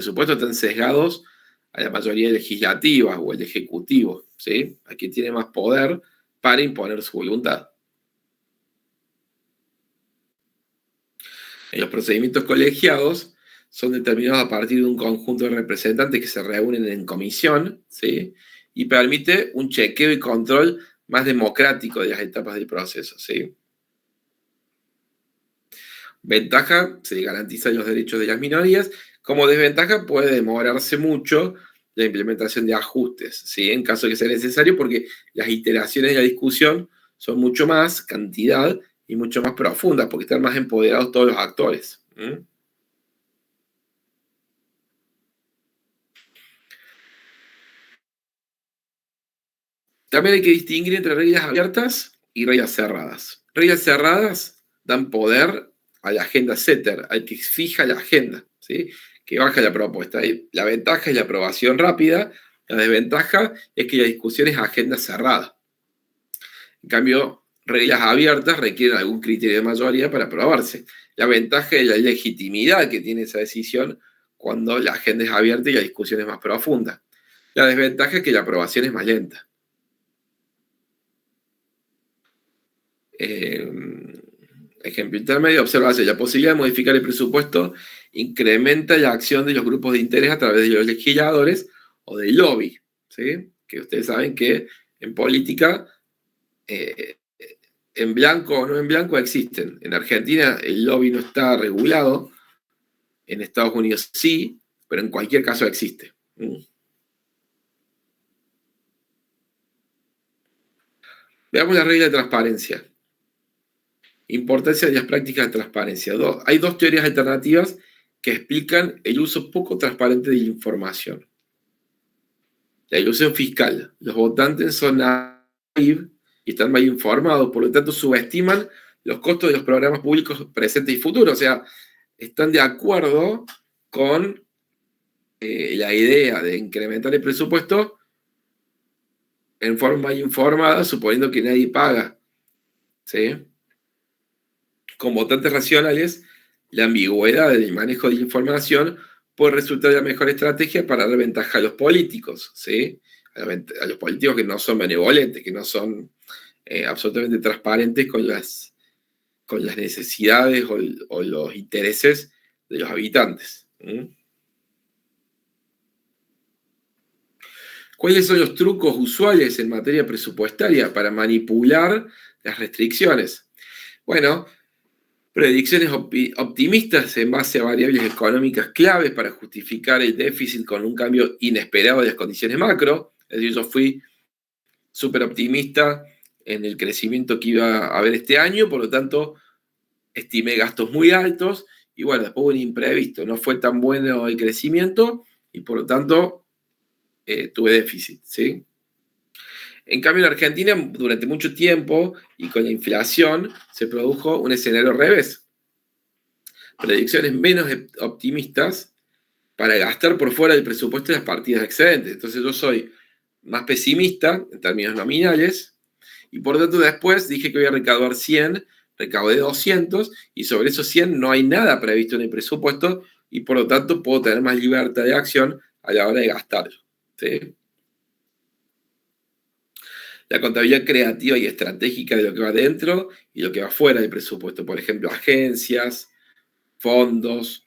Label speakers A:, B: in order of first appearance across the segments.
A: presupuestos están sesgados a la mayoría legislativa o el ejecutivo, ¿sí? A quien tiene más poder para imponer su voluntad. En los procedimientos colegiados son determinados a partir de un conjunto de representantes que se reúnen en comisión, ¿sí? Y permite un chequeo y control más democrático de las etapas del proceso, ¿sí? Ventaja, se garantizan los derechos de las minorías. Como desventaja, puede demorarse mucho la implementación de ajustes, ¿sí? En caso de que sea necesario, porque las iteraciones de la discusión son mucho más cantidad y mucho más profundas, porque están más empoderados todos los actores. También hay que distinguir entre reglas abiertas y reglas cerradas. Reglas cerradas dan poder a la agenda setter, al que fija la agenda, ¿sí? Que baja la propuesta. La ventaja es la aprobación rápida, la desventaja es que la discusión es agenda cerrada. En cambio, reglas abiertas requieren algún criterio de mayoría para aprobarse. La ventaja es la legitimidad que tiene esa decisión cuando la agenda es abierta y la discusión es más profunda. La desventaja es que la aprobación es más lenta. Ejemplo intermedio, observación. La posibilidad de modificar el presupuesto incrementa la acción de los grupos de interés a través de los legisladores o del lobby, ¿sí? Que ustedes saben que en política, en blanco o no en blanco existen. En Argentina el lobby no está regulado, en Estados Unidos sí, pero en cualquier caso existe. Veamos la regla de transparencia. Importancia de las prácticas de transparencia. Hay dos teorías alternativas que explican el uso poco transparente de la información. La ilusión fiscal. Los votantes son naivos y están mal informados, por lo tanto subestiman los costos de los programas públicos presentes y futuros. O sea, están de acuerdo con la idea de incrementar el presupuesto en forma informada, suponiendo que nadie paga, ¿sí? Con votantes racionales, la ambigüedad del manejo de la información puede resultar la mejor estrategia para dar ventaja a los políticos, ¿sí? A los políticos que no son benevolentes, que no son absolutamente transparentes con las necesidades o los intereses de los habitantes. ¿Cuáles son los trucos usuales en materia presupuestaria para manipular las restricciones? Bueno, predicciones optimistas en base a variables económicas claves para justificar el déficit con un cambio inesperado de las condiciones macro. Es decir, yo fui súper optimista en el crecimiento que iba a haber este año, por lo tanto, estimé gastos muy altos y bueno, después hubo un imprevisto. No fue tan bueno el crecimiento y por lo tanto tuve déficit, ¿sí? En cambio, en Argentina, durante mucho tiempo y con la inflación, se produjo un escenario al revés. Predicciones menos optimistas para gastar por fuera del presupuesto de las partidas excedentes. Entonces yo soy más pesimista en términos nominales y por lo tanto después dije que voy a recaudar 100, recaudé 200 y sobre esos 100 no hay nada previsto en el presupuesto y por lo tanto puedo tener más libertad de acción a la hora de gastarlo, ¿sí? La contabilidad creativa y estratégica de lo que va dentro y lo que va fuera del presupuesto. Por ejemplo, agencias, fondos,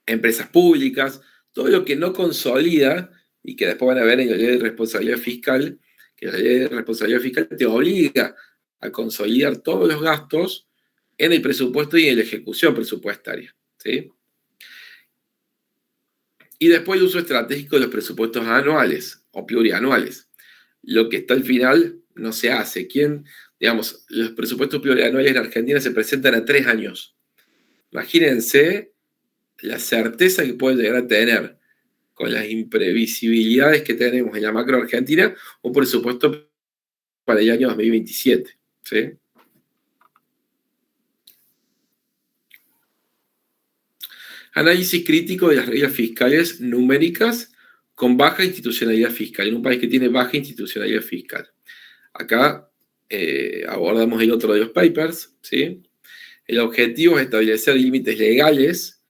A: empresas públicas, todo lo que no consolida y que después van a ver en la ley de responsabilidad fiscal, que la ley de responsabilidad fiscal te obliga a consolidar todos los gastos en el presupuesto y en la ejecución presupuestaria, ¿sí? Y después el uso estratégico de los presupuestos anuales o plurianuales. Lo que está al final no se hace. Digamos, los presupuestos plurianuales en Argentina se presentan a 3 años. Imagínense la certeza que puede llegar a tener con las imprevisibilidades que tenemos en la macro argentina un presupuesto para el año 2027, ¿sí? Análisis crítico de las reglas fiscales numéricas con baja institucionalidad fiscal, en un país que tiene baja institucionalidad fiscal. Acá abordamos el otro de los papers, ¿sí? El objetivo es establecer límites legales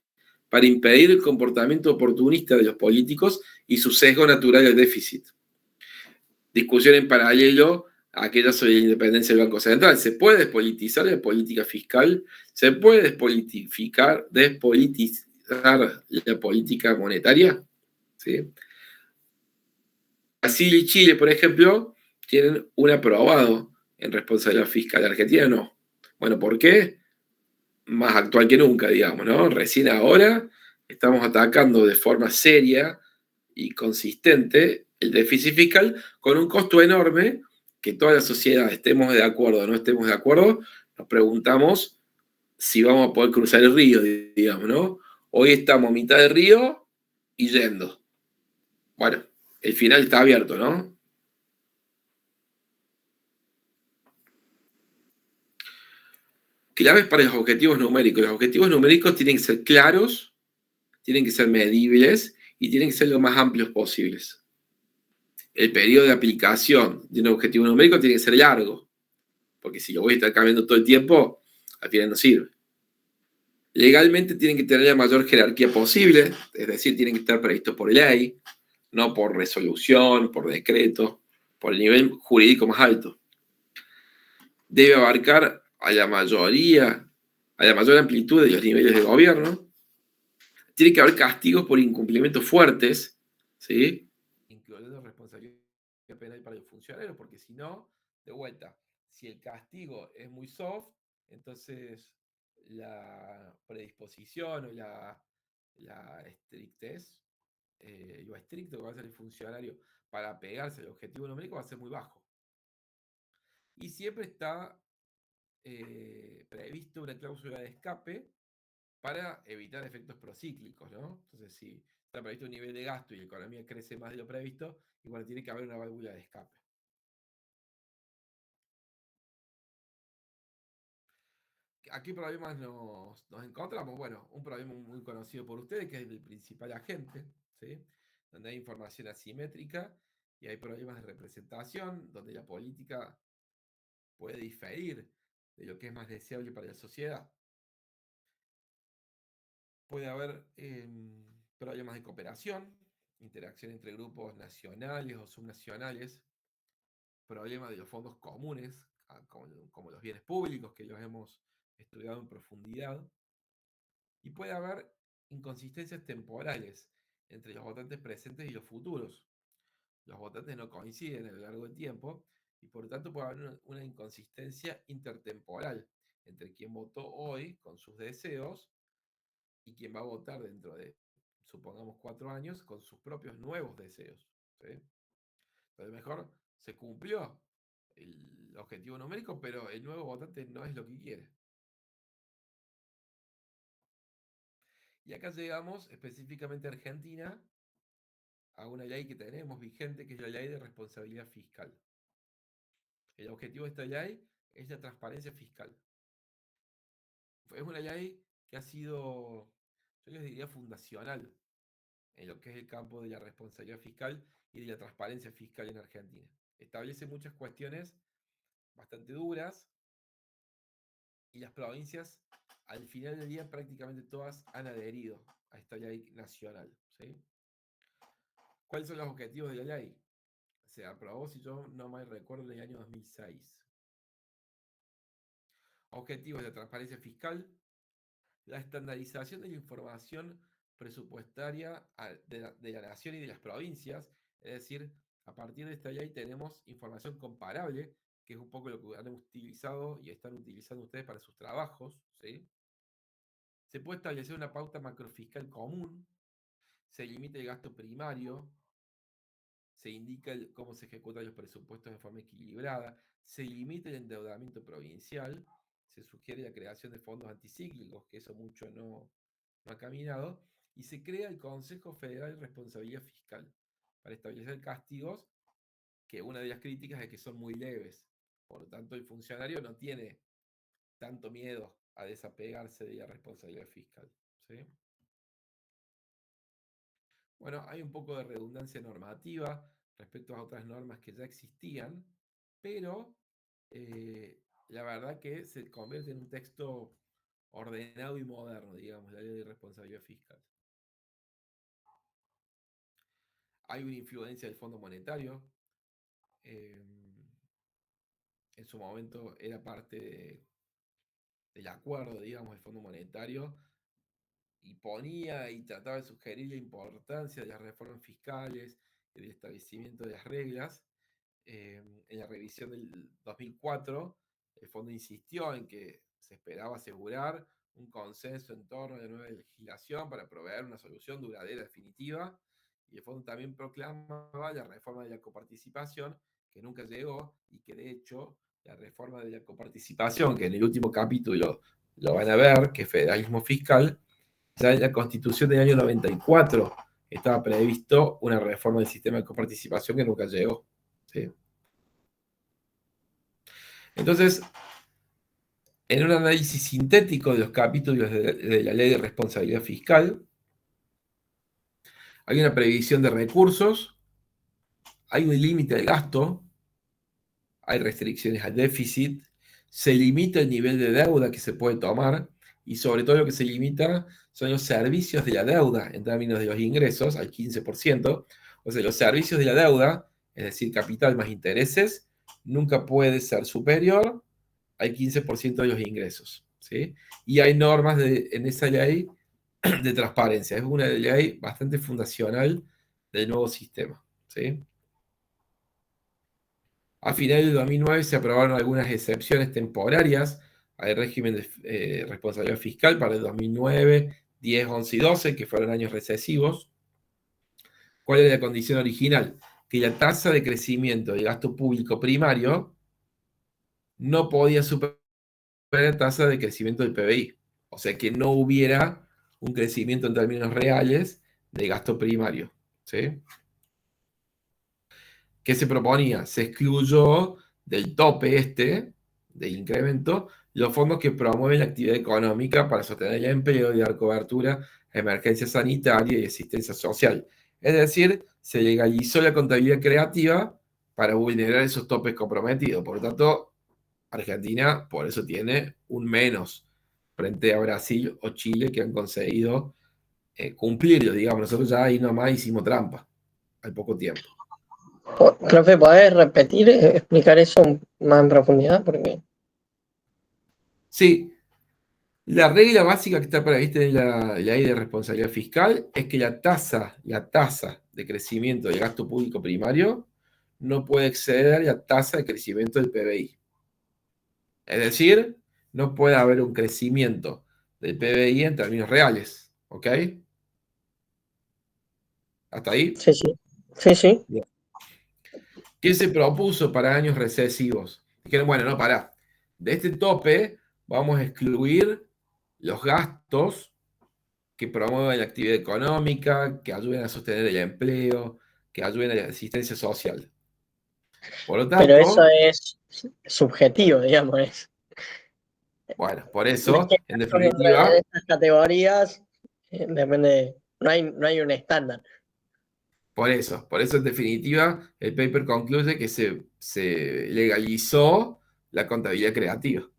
A: para impedir el comportamiento oportunista de los políticos y su sesgo natural del déficit. Discusión en paralelo a aquella sobre la independencia del Banco Central. ¿Se puede despolitizar la política fiscal? ¿Se puede despolitizar la política monetaria? ¿Sí? Brasil y Chile, por ejemplo, tienen un aprobado en responsabilidad fiscal. Argentina no. Bueno, ¿por qué? Más actual que nunca, digamos, ¿no? Recién ahora estamos atacando de forma seria y consistente el déficit fiscal con un costo enorme que toda la sociedad, estemos de acuerdo o no estemos de acuerdo, nos preguntamos si vamos a poder cruzar el río, digamos, ¿no? Hoy estamos a mitad del río y yendo. Bueno, el final está abierto, ¿no? Claves para los objetivos numéricos. Los objetivos numéricos tienen que ser claros, tienen que ser medibles y tienen que ser lo más amplios posibles. El periodo de aplicación de un objetivo numérico tiene que ser largo, porque si lo voy a estar cambiando todo el tiempo, al final no sirve. Legalmente tienen que tener la mayor jerarquía posible, es decir, tienen que estar previstos por ley, no por resolución, por decreto, por el nivel jurídico más alto. Debe abarcar a la mayoría, a la mayor amplitud de los niveles de gobierno. Tiene que haber castigos por incumplimientos fuertes, ¿sí? Incluyendo responsabilidad penal para los funcionarios, porque si no, de vuelta, si el castigo es muy soft, entonces la predisposición o la estrictez, lo estricto que va a ser el funcionario para pegarse al objetivo numérico va a ser muy bajo. Y siempre está previsto una cláusula de escape para evitar efectos procíclicos, ¿no? Entonces, si está previsto un nivel de gasto y la economía crece más de lo previsto, igual tiene que haber una válvula de escape. ¿A qué problemas nos encontramos? Bueno, un problema muy conocido por ustedes, que es el principal agente, ¿sí? Donde hay información asimétrica y hay problemas de representación, donde la política puede diferir de lo que es más deseable para la sociedad. Puede haber problemas de cooperación, interacción entre grupos nacionales o subnacionales, problemas de los fondos comunes, como los bienes públicos, que los hemos estudiado en profundidad, y puede haber inconsistencias temporales entre los votantes presentes y los futuros. Los votantes no coinciden a lo largo del tiempo y por lo tanto puede haber una inconsistencia intertemporal entre quien votó hoy con sus deseos y quien va a votar dentro de, supongamos, 4 años con sus propios nuevos deseos. ¿Sí? A lo mejor se cumplió el objetivo numérico, pero el nuevo votante no es lo que quiere. Y acá llegamos específicamente a Argentina, a una ley que tenemos vigente, que es la ley de responsabilidad fiscal. El objetivo de esta ley es la transparencia fiscal. Es una ley que ha sido, yo les diría, fundacional en lo que es el campo de la responsabilidad fiscal y de la transparencia fiscal en Argentina. Establece muchas cuestiones bastante duras y las provincias, al final del día, prácticamente todas han adherido a esta ley nacional. ¿Sí? ¿Cuáles son los objetivos de la ley? Se aprobó, si yo no mal recuerdo, en el año 2006. Objetivos de la transparencia fiscal, la estandarización de la información presupuestaria de la nación y de las provincias, es decir, a partir de esta ley tenemos información comparable, que es un poco lo que han utilizado y están utilizando ustedes para sus trabajos, ¿sí? Se puede establecer una pauta macrofiscal común, se limita el gasto primario, se indica cómo se ejecutan los presupuestos de forma equilibrada, se limita el endeudamiento provincial, se sugiere la creación de fondos anticíclicos, que eso mucho no ha caminado, y se crea el Consejo Federal de Responsabilidad Fiscal para establecer castigos, que una de las críticas es que son muy leves. Por lo tanto, el funcionario no tiene tanto miedo a desapegarse de la responsabilidad fiscal. ¿Sí? Bueno, hay un poco de redundancia normativa respecto a otras normas que ya existían, pero la verdad que se convierte en un texto ordenado y moderno, digamos, la ley de responsabilidad fiscal. Hay una influencia del Fondo Monetario. En su momento era parte del acuerdo, digamos, del Fondo Monetario, y ponía y trataba de sugerir la importancia de las reformas fiscales y del establecimiento de las reglas. En la revisión del 2004, el fondo insistió en que se esperaba asegurar un consenso en torno a la nueva legislación para proveer una solución duradera definitiva, y el fondo también proclamaba la reforma de la coparticipación, que nunca llegó, y que de hecho la reforma de la coparticipación, que en el último capítulo lo van a ver, que es federalismo fiscal, ya en la Constitución del año 94 estaba previsto una reforma del sistema de coparticipación que nunca llegó. ¿Sí? Entonces, en un análisis sintético de los capítulos de la Ley de Responsabilidad Fiscal, hay una previsión de recursos, hay un límite al gasto, hay restricciones al déficit, se limita el nivel de deuda que se puede tomar, y sobre todo lo que se limita son los servicios de la deuda en términos de los ingresos al 15%. O sea, los servicios de la deuda, es decir, capital más intereses, nunca puede ser superior al 15% de los ingresos. ¿Sí? Y hay normas en esa ley de transparencia. Es una ley bastante fundacional del nuevo sistema. ¿Sí? A finales de 2009 se aprobaron algunas excepciones temporarias al régimen de responsabilidad fiscal para el 2009, 10, 11 y 12, que fueron años recesivos. ¿Cuál era la condición original? Que la tasa de crecimiento del gasto público primario no podía superar la tasa de crecimiento del PBI. O sea, que no hubiera un crecimiento en términos reales de gasto primario. ¿Sí? ¿Qué se proponía? Se excluyó del tope del incremento, los fondos que promueven la actividad económica para sostener el empleo y dar cobertura a emergencia sanitaria y asistencia social. Es decir, se legalizó la contabilidad creativa para vulnerar esos topes comprometidos. Por lo tanto, Argentina por eso tiene un menos frente a Brasil o Chile, que han conseguido cumplirlo, digamos. Nosotros ya ahí nomás hicimos trampa al poco tiempo.
B: Profe, ¿podés repetir, explicar eso más en profundidad? Porque
A: Sí, la regla básica que está prevista en la ley de responsabilidad fiscal es que la tasa de crecimiento del gasto público primario no puede exceder la tasa de crecimiento del PBI. Es decir, no puede haber un crecimiento del PBI en términos reales. ¿Ok? ¿Hasta ahí?
B: sí, sí, sí, sí.
A: Bien. ¿Qué se propuso para años recesivos? Dijeron, bueno, no, pará. De este tope vamos a excluir los gastos que promuevan la actividad económica, que ayuden a sostener el empleo, que ayuden a la asistencia social. Por lo
B: Pero eso
A: tanto,
B: es subjetivo, digamos.
A: bueno, por
B: No es
A: eso,
B: que
A: en
B: gastos de
A: definitiva,
B: estas categorías, depende, no hay un estándar.
A: por eso en definitiva, el paper concluye que se legalizó la contabilidad creativa.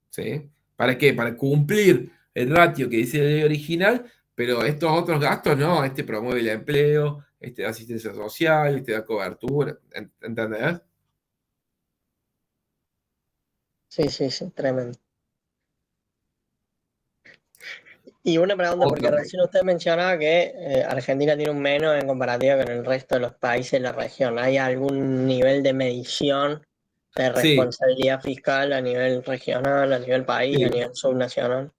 A: ¿Sí? ¿Para qué? Para cumplir el ratio que dice la ley original, pero estos otros gastos no, este promueve el empleo, este da asistencia social, este da cobertura, ¿entendés?
B: Sí, sí, sí, tremendo. Y una pregunta, porque
A: Otro.
B: recién usted mencionaba que Argentina tiene un menos en comparativa con el resto de los países de la región. ¿Hay algún nivel de medición de
A: Sí,
B: responsabilidad fiscal a nivel regional, a nivel país, a
A: sí.
B: nivel subnacional?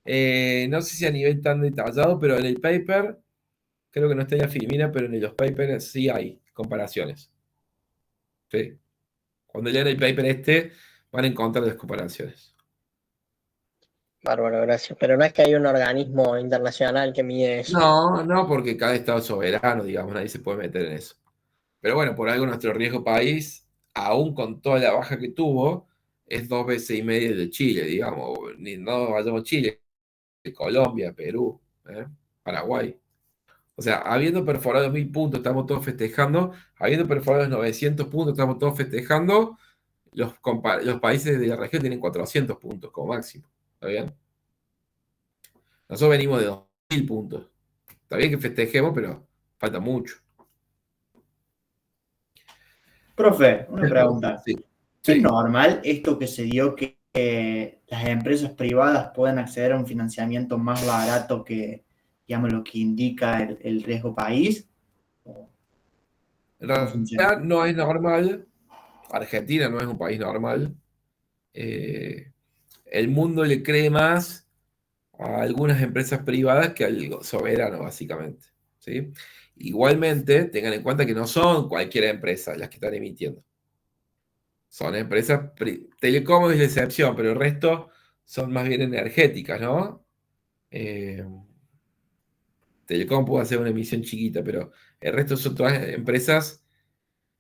A: No sé si a nivel tan detallado, pero en el paper, creo que no está en la Filmina, pero en los papers sí hay comparaciones. Sí. Cuando lean el paper van a encontrar las comparaciones.
B: Bárbaro, gracias. Pero no es que hay un organismo internacional que mide eso.
A: No, no, porque cada estado es soberano, digamos, nadie se puede meter en eso. Pero bueno, por algo nuestro riesgo país, aún con toda la baja que tuvo, es 2 veces y media el de Chile, digamos. No vayamos a Chile, Colombia, Perú, Paraguay. O sea, habiendo perforado 1000 puntos, estamos todos festejando. Habiendo perforado 900 puntos, estamos todos festejando. Los países de la región tienen 400 puntos como máximo. ¿Está bien? Nosotros venimos de 2.000 puntos. Está bien que festejemos, pero falta mucho.
C: Profe, una pregunta.
A: Sí,
C: ¿Es
A: sí.
C: normal esto que se dio que las empresas privadas puedan acceder a un financiamiento más barato que, digamos, lo que indica el riesgo país?
A: En
C: ¿Cómo funciona?
A: realidad no es normal. Argentina no es un país normal. El mundo le cree más a algunas empresas privadas que al soberano, básicamente. ¿Sí? Igualmente, tengan en cuenta que no son cualquier empresa las que están emitiendo. Son empresas, Telecom es la excepción, pero el resto son más bien energéticas, ¿no? Eh, Telecom puede hacer una emisión chiquita, pero el resto son todas empresas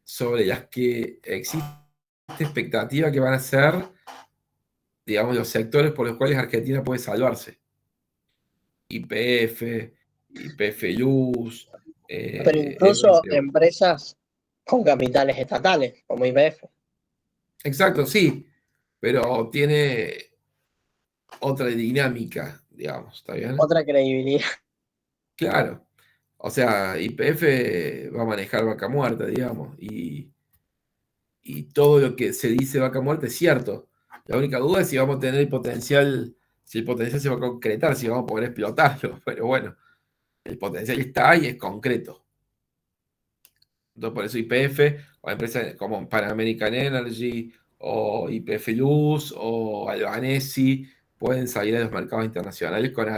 A: sobre las que existe expectativa que van a ser, digamos, los sectores por los cuales Argentina puede salvarse. YPF, YPF Luz,
B: Pero incluso
A: MSU.
B: empresas con capitales estatales, como IPF.
A: Exacto, sí, pero tiene otra dinámica, digamos, ¿está bien?
B: Otra credibilidad.
A: Claro. O sea, YPF va a manejar vaca muerta, digamos, y todo lo que se dice vaca muerta es cierto. La única duda es si vamos a tener el potencial, si el potencial se va a concretar, si vamos a poder explotarlo. Pero bueno, el potencial está ahí, es concreto. Entonces, por eso YPF, o empresas como Pan American Energy, o YPF Luz, o Albanesi, pueden salir a los mercados internacionales con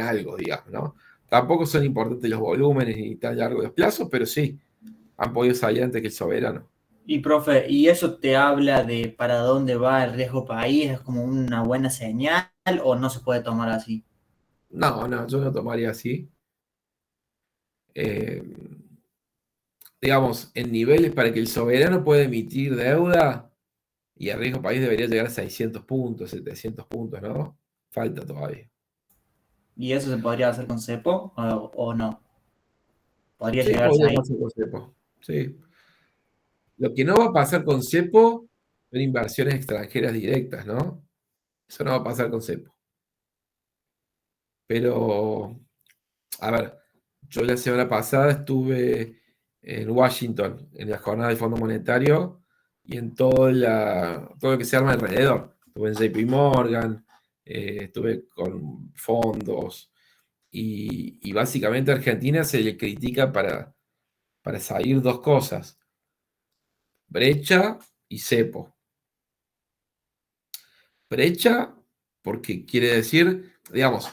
A: algo, digamos, ¿no? Tampoco son importantes los volúmenes ni tan largos los plazos, pero sí, han podido salir antes que el soberano.
C: Y profe, ¿y eso te habla de para dónde va el riesgo país? ¿Es como una buena señal o no se puede tomar así?
A: No, no, yo no tomaría así. Eh, digamos, en niveles para que el soberano pueda emitir deuda y el riesgo país debería llegar a 600 puntos, 700 puntos, ¿no? Falta todavía.
C: ¿Y eso se podría hacer con cepo o no? ¿Podría
A: Sí,
C: llegarse
A: podría
C: ahí?
A: pasar con cepo. Sí. Lo que no va a pasar con cepo son inversiones extranjeras directas, ¿no? Eso no va a pasar con cepo. Pero, a ver, yo la semana pasada estuve en Washington, en la jornada del Fondo Monetario y en todo lo que se arma alrededor. Estuve en JP Morgan, estuve con fondos y básicamente a Argentina se le critica para salir dos cosas, brecha y cepo. Brecha porque quiere decir, digamos,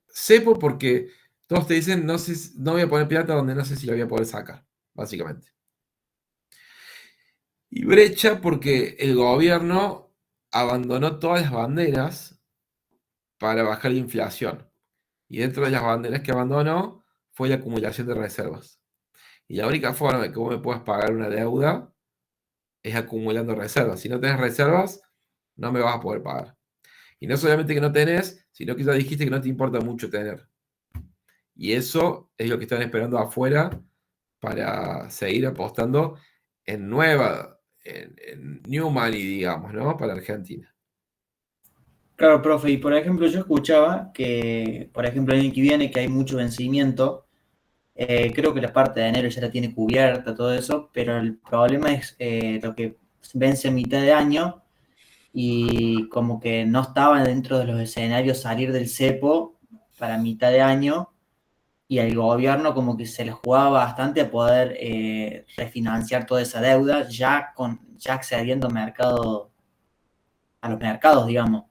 A: cepo porque todos te dicen, no sé, no voy a poner plata donde no sé si la voy a poder sacar, básicamente. Y brecha porque el gobierno abandonó todas las banderas para bajar la inflación. Y dentro de las banderas que abandonó fue la acumulación de reservas. Y la única forma de que vos me puedas pagar una deuda es acumulando reservas. Si no tenés reservas, no me vas a poder pagar. Y no solamente que no tenés, sino que ya dijiste que no te importa mucho tener. Y eso es lo que están esperando afuera para seguir apostando en new money, digamos, ¿no? Para Argentina.
C: Claro, profe, y por ejemplo, yo escuchaba que, por ejemplo, el año que viene, que hay mucho vencimiento, creo que la parte de enero ya la tiene cubierta, todo eso, pero el problema es lo que vence a mitad de año y como que no estaba dentro de los escenarios salir del cepo para mitad de año y el gobierno como que se le jugaba bastante a poder refinanciar toda esa deuda ya accediendo a los mercados, digamos.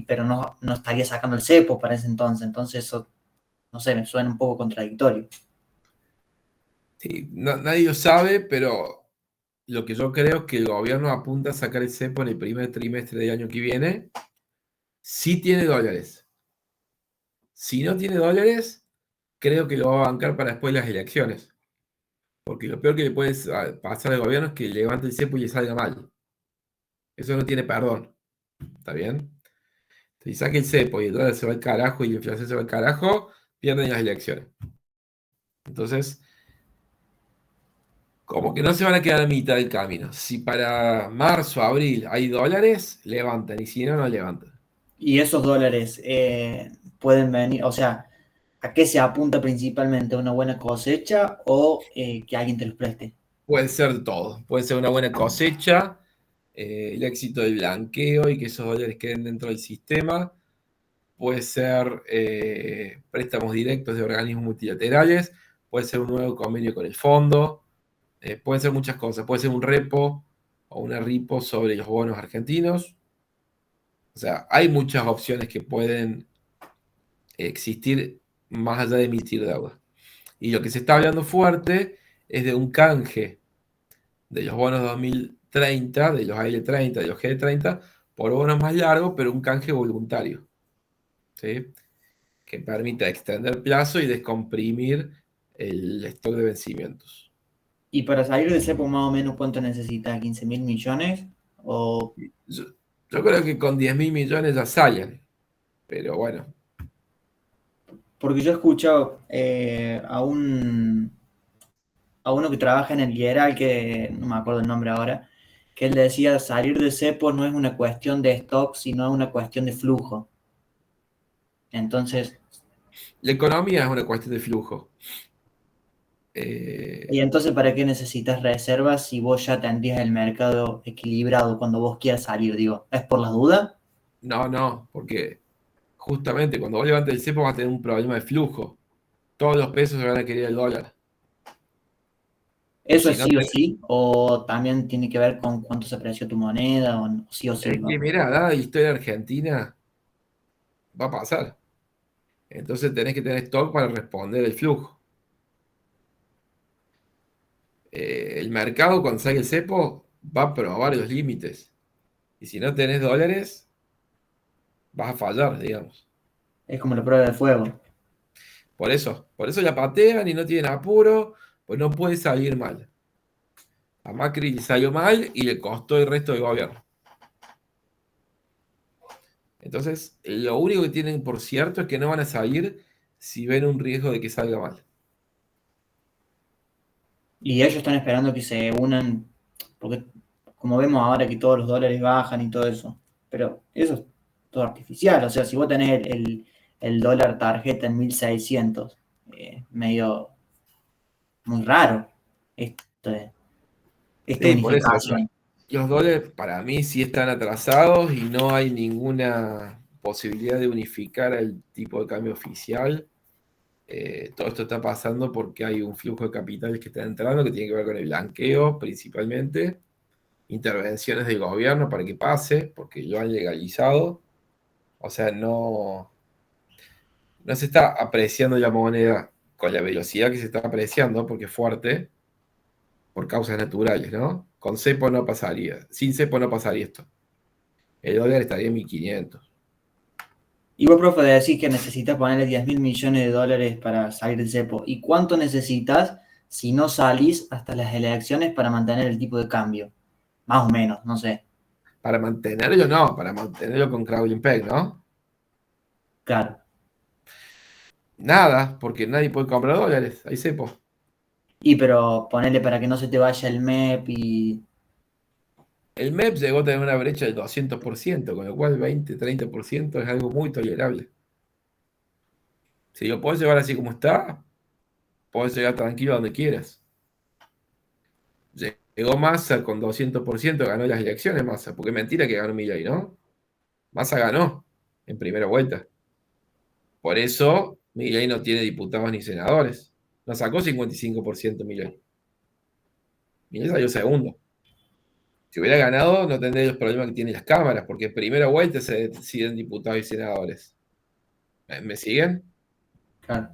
C: Pero no estaría sacando el cepo para ese entonces eso, no sé, me suena un poco contradictorio.
A: Sí, nadie lo sabe, pero lo que yo creo es que el gobierno apunta a sacar el cepo en el primer trimestre del año que viene. Si tiene dólares. Si no tiene dólares, creo que lo va a bancar para después de las elecciones. Porque lo peor que le puede pasar al gobierno es que levante el cepo y le salga mal. Eso no tiene perdón. ¿Está bien? Si saque el cepo y el dólar se va al carajo y la inflación se va al carajo, pierden las elecciones. Entonces, Como que no se van a quedar a mitad del camino. Si para marzo, abril hay dólares, levantan, y si no, no levantan.
C: Y esos dólares pueden venir, o sea, ¿a qué se apunta principalmente? ¿A una buena cosecha o que alguien te los preste?
A: Puede ser todo. Puede ser una buena cosecha, el éxito del blanqueo y que esos dólares queden dentro del sistema. Puede ser préstamos directos de organismos multilaterales. Puede ser un nuevo convenio con el fondo. Pueden ser muchas cosas. Puede ser un repo o una repo sobre los bonos argentinos. O sea, hay muchas opciones que pueden existir más allá de emitir deuda. Y lo que se está hablando fuerte es de un canje de los bonos 2030, de los AL30, de los GD30, por bonos más largos, pero un canje voluntario, ¿sí? Que permita extender plazo y descomprimir el stock de vencimientos.
C: Y para salir de cepo más o menos, ¿cuánto necesitas? ¿15.000 millones? O...
A: Yo creo que con 10.000 millones ya salen, pero bueno.
C: Porque yo he escuchado a uno que trabaja en el Geral, que no me acuerdo el nombre ahora, que él decía, salir de cepo no es una cuestión de stock, sino una cuestión de flujo. Entonces...
A: La economía es una cuestión de flujo.
C: Y entonces, ¿para qué necesitas reservas si vos ya tendrías el mercado equilibrado cuando vos quieras salir? Digo, ¿es por las dudas?
A: No, porque justamente cuando vos levantes el cepo vas a tener un problema de flujo. Todos los pesos se van a querer el dólar.
C: ¿Eso
A: Si
C: es
A: no,
C: sí o sí? ¿O también tiene que ver con cuánto se apreció tu moneda? ¿O sí o sí?
A: es que mirá, dada la historia argentina, va a pasar. Entonces tenés que tener stock para responder el flujo. El mercado cuando salga el cepo va a probar los límites. Y si no tenés dólares, vas a fallar, digamos.
C: Es como la prueba de fuego.
A: Por eso la patean y no tienen apuro, pues no puede salir mal. A Macri le salió mal y le costó el resto del gobierno. Entonces, lo único que tienen por cierto es que no van a salir si ven un riesgo de que salga mal.
C: Y ellos están esperando que se unan, porque como vemos ahora que todos los dólares bajan y todo eso. Pero eso es todo artificial. O sea, si vos tenés el dólar tarjeta en 1600, medio muy raro esta
A: Sí, por eso.
C: unificación.
A: Los dólares para mí sí están atrasados y no hay ninguna posibilidad de unificar el tipo de cambio oficial. Todo esto está pasando porque hay un flujo de capitales que está entrando que tiene que ver con el blanqueo principalmente, intervenciones del gobierno para que pase, porque lo han legalizado. O sea, no se está apreciando la moneda con la velocidad que se está apreciando, porque es fuerte, por causas naturales, ¿no? Con cepo no pasaría, sin cepo no pasaría esto. El dólar estaría en 1.500.
C: Y vos, profe, decís que necesitas ponerle 10.000 millones de dólares para salir del cepo. ¿Y cuánto necesitas si no salís hasta las elecciones para mantener el tipo de cambio? Más o menos, no sé.
A: Para mantenerlo, no, para mantenerlo con Crowley Peg, ¿no?
C: Claro.
A: Nada, porque nadie puede comprar dólares, hay cepo.
C: Y pero ponerle para que no se te vaya el MEP y...
A: El MEP llegó a tener una brecha del 200%, con lo cual 20-30% es algo muy tolerable. Si lo podés llevar así como está, podés llegar tranquilo a donde quieras. Llegó Massa con 200%, ganó las elecciones Massa, porque es mentira que ganó Milei, ¿no? Massa ganó en primera vuelta. Por eso Milei no tiene diputados ni senadores. No sacó 55% Milei. Milei salió segundo. Si hubiera ganado, no tendría los problemas que tienen las cámaras, porque en primera vuelta se deciden diputados y senadores. ¿Me siguen?
C: Claro.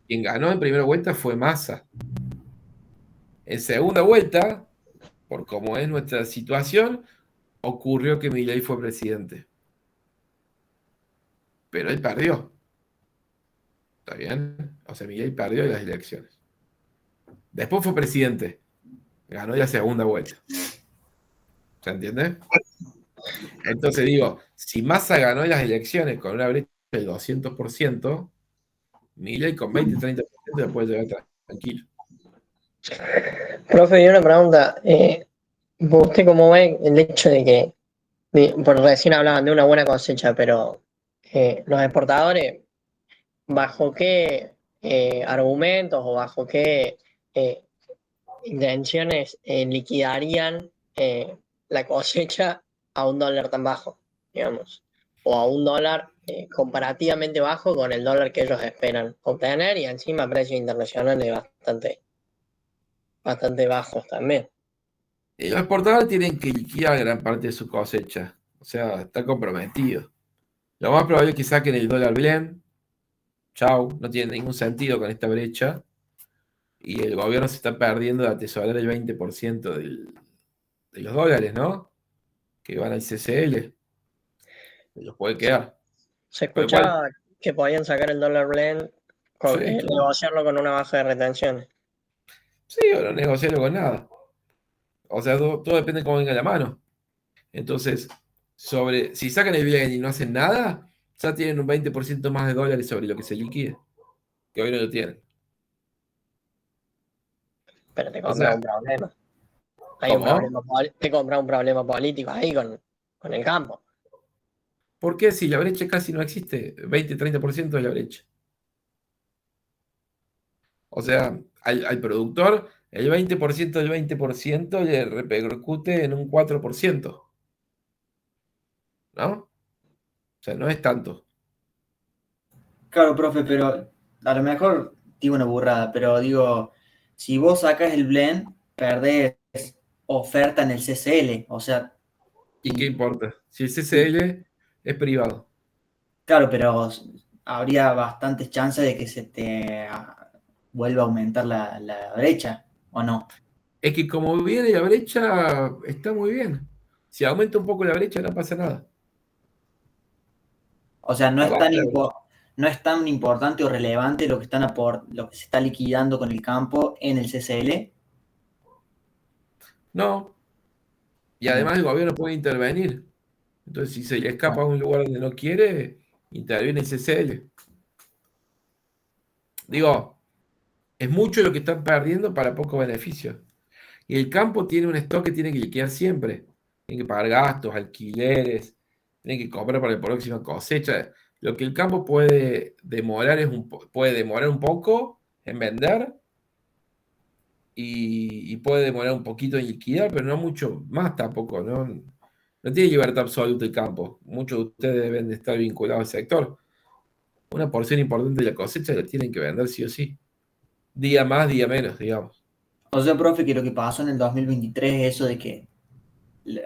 A: Quien ganó en primera vuelta fue Massa. En segunda vuelta, por cómo es nuestra situación, ocurrió que Milei fue presidente. Pero él perdió. ¿Está bien? O sea, Milei perdió las elecciones. Después fue presidente. Ganó la segunda vuelta. ¿Se entiende? Entonces digo, si Massa ganó las elecciones con una brecha del 200%, Milei con 20-30% le puede llegar tranquilo.
B: Profe, y una pregunta. ¿Usted cómo ve el hecho de que, por recién hablaban de una buena cosecha, pero los exportadores, bajo qué argumentos o bajo qué eh, intenciones liquidarían la cosecha a un dólar tan bajo, digamos, o a un dólar comparativamente bajo con el dólar que ellos esperan obtener y encima precios internacionales bastante bajos también?
A: Y los exportadores tienen que liquidar gran parte de su cosecha. O sea, está comprometido. Lo más probable es que saquen el dólar blend. Chau, no tiene ningún sentido con esta brecha. Y el gobierno se está perdiendo de atesorar el 20% de los dólares, ¿no? Que van al CCL. Se los puede quedar.
B: Se
A: Con lo cual,
B: escuchaba que podían sacar el dólar blend,
A: sí, claro.
B: negociarlo con una baja de retenciones.
A: Sí, o no negociarlo con nada. O sea, todo depende de cómo venga la mano. Entonces, si sacan el bien y no hacen nada, ya tienen un 20% más de dólares sobre lo que se liquide, que hoy no lo tienen.
B: Pero te
A: O
B: compra
A: sea,
B: un problema. Hay un
A: ¿cómo?
B: problema, te compra un problema político ahí con el campo.
A: ¿Por qué si la brecha casi no existe? 20-30% de la brecha. O sea, al productor, el 20% del 20% le repercute en un 4%, ¿no? O sea, no es tanto.
C: Claro, profe, pero a lo mejor digo una burrada, pero digo, si vos sacas el blend, perdés oferta en el CCL, o sea,
A: ¿Y qué
C: y,
A: importa? Si el
C: y
A: CCL es privado.
C: claro, pero habría bastantes chances de que se te vuelva a aumentar la brecha, ¿o no?
A: Es que como viene la brecha, está muy bien. Si aumenta un poco la brecha, no pasa nada.
C: O sea,
A: Ah, baja la brecha.
C: no es tan importante o relevante lo que lo que se está liquidando con el campo en el CCL.
A: No, y
C: Bien,
A: además el gobierno puede intervenir. Entonces, si se le escapa
C: bueno.
A: a un lugar donde no quiere, interviene el CCL. Digo, es mucho lo que están perdiendo para poco beneficio. Y el campo tiene un stock que tiene que liquidar siempre. Tiene que pagar gastos, alquileres, tiene que comprar para la próxima cosecha. Lo que el campo puede demorar un poco en vender y puede demorar un poquito en liquidar, pero no mucho más tampoco, ¿no? No tiene libertad absoluta el campo. Muchos de ustedes deben de estar vinculados al sector. Una porción importante de la cosecha la tienen que vender sí o sí. Día más, día menos, digamos.
C: O sea, profe, que lo que pasó en el 2023 es eso de que,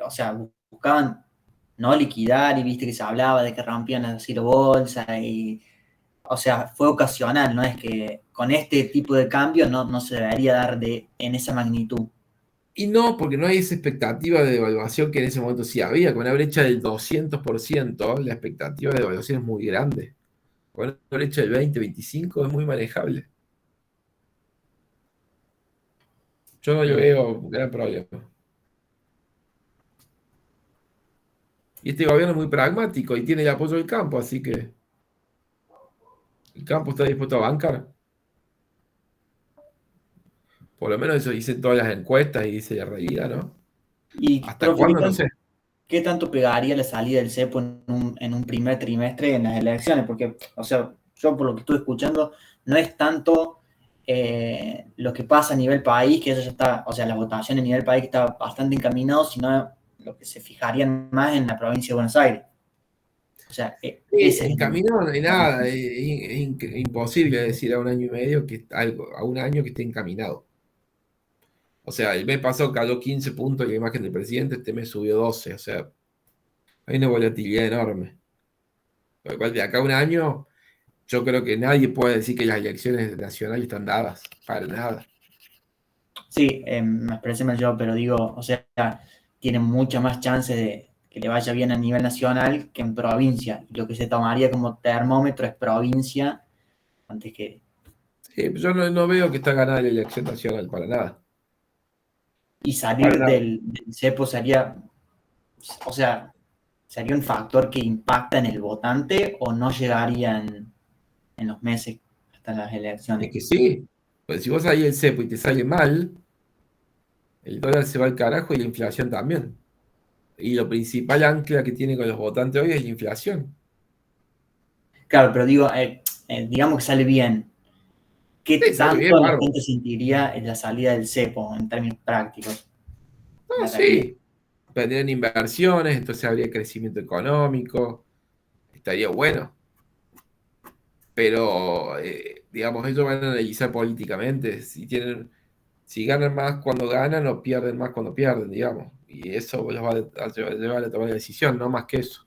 C: o sea, buscaban no liquidar y viste que se hablaba de que rompían la cero bolsa y, o sea, fue ocasional, no es que con este tipo de cambio no se debería dar en esa magnitud.
A: Y no, porque no hay esa expectativa de devaluación que en ese momento sí había. Con una brecha del 200%, la expectativa de devaluación es muy grande. Con una brecha del 20-25 es muy manejable. Yo no le
C: Bien.
A: veo un gran problema. Y este gobierno es muy pragmático y tiene el apoyo del campo, así que el campo está dispuesto a bancar. Por lo menos eso dicen todas las encuestas y dice la realidad, ¿no?
C: Y,
A: ¿Hasta
C: profe,
A: cuándo? No sé.
C: qué tanto pegaría la salida del cepo en un primer trimestre en las elecciones? Porque, o sea, yo por lo que estuve escuchando, no es tanto lo que pasa a nivel país, que eso ya está, o sea, la votación a nivel país que está bastante encaminado, sino lo que se fijarían más en la provincia de Buenos Aires. O sea,
A: Sí,
C: ese es
A: encaminado no hay
C: la
A: nada.
C: cuestión.
A: Es imposible decir a un año y medio a un año que esté encaminado. O sea, el mes pasado cayó 15 puntos la imagen del presidente, este mes subió 12. O sea, hay una volatilidad enorme. Con lo cual, de acá a un año, yo creo que nadie puede decir que las elecciones nacionales están dadas. Para nada.
C: Sí, me expresé mal yo, pero digo, o sea, tiene mucha más chance de que le vaya bien a nivel nacional que en provincia. Lo que se tomaría como termómetro es provincia antes que...
A: Sí, yo no veo que está ganada la elección nacional, para nada.
C: Y
A: Para
C: salir
A: nada.
C: del cepo sería, o sea, sería un factor que impacta en el votante o no llegaría en los meses hasta las
A: Es
C: elecciones.
A: que sí. Pues si vos salís el cepo y te sale mal, el dólar se va al carajo y la inflación también. Y lo principal ancla que tiene con los votantes hoy es la inflación.
C: Claro, pero digo, digamos que sale bien. ¿Qué
A: Sí, sale bien,
C: tanto la
A: bárbaro.
C: gente sentiría en la salida del cepo en términos prácticos?
A: No,
C: ¿La realidad?
A: sí. Vendrían inversiones, entonces habría crecimiento económico, estaría bueno. Pero, digamos, ellos van a analizar políticamente si ganan más cuando ganan o pierden más cuando pierden, digamos. Y eso los va a llevar a tomar la decisión, no más que eso.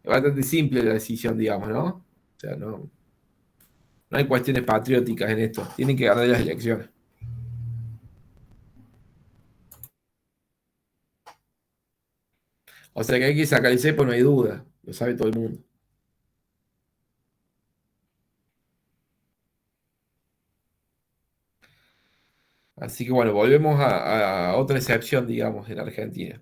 A: Es bastante simple la decisión, digamos, ¿no? O sea, no hay cuestiones patrióticas en esto. Tienen que ganar las elecciones. O sea que hay que sacar el cepo, no hay duda. Lo sabe todo el mundo. Así que bueno, volvemos a otra excepción, digamos, en Argentina.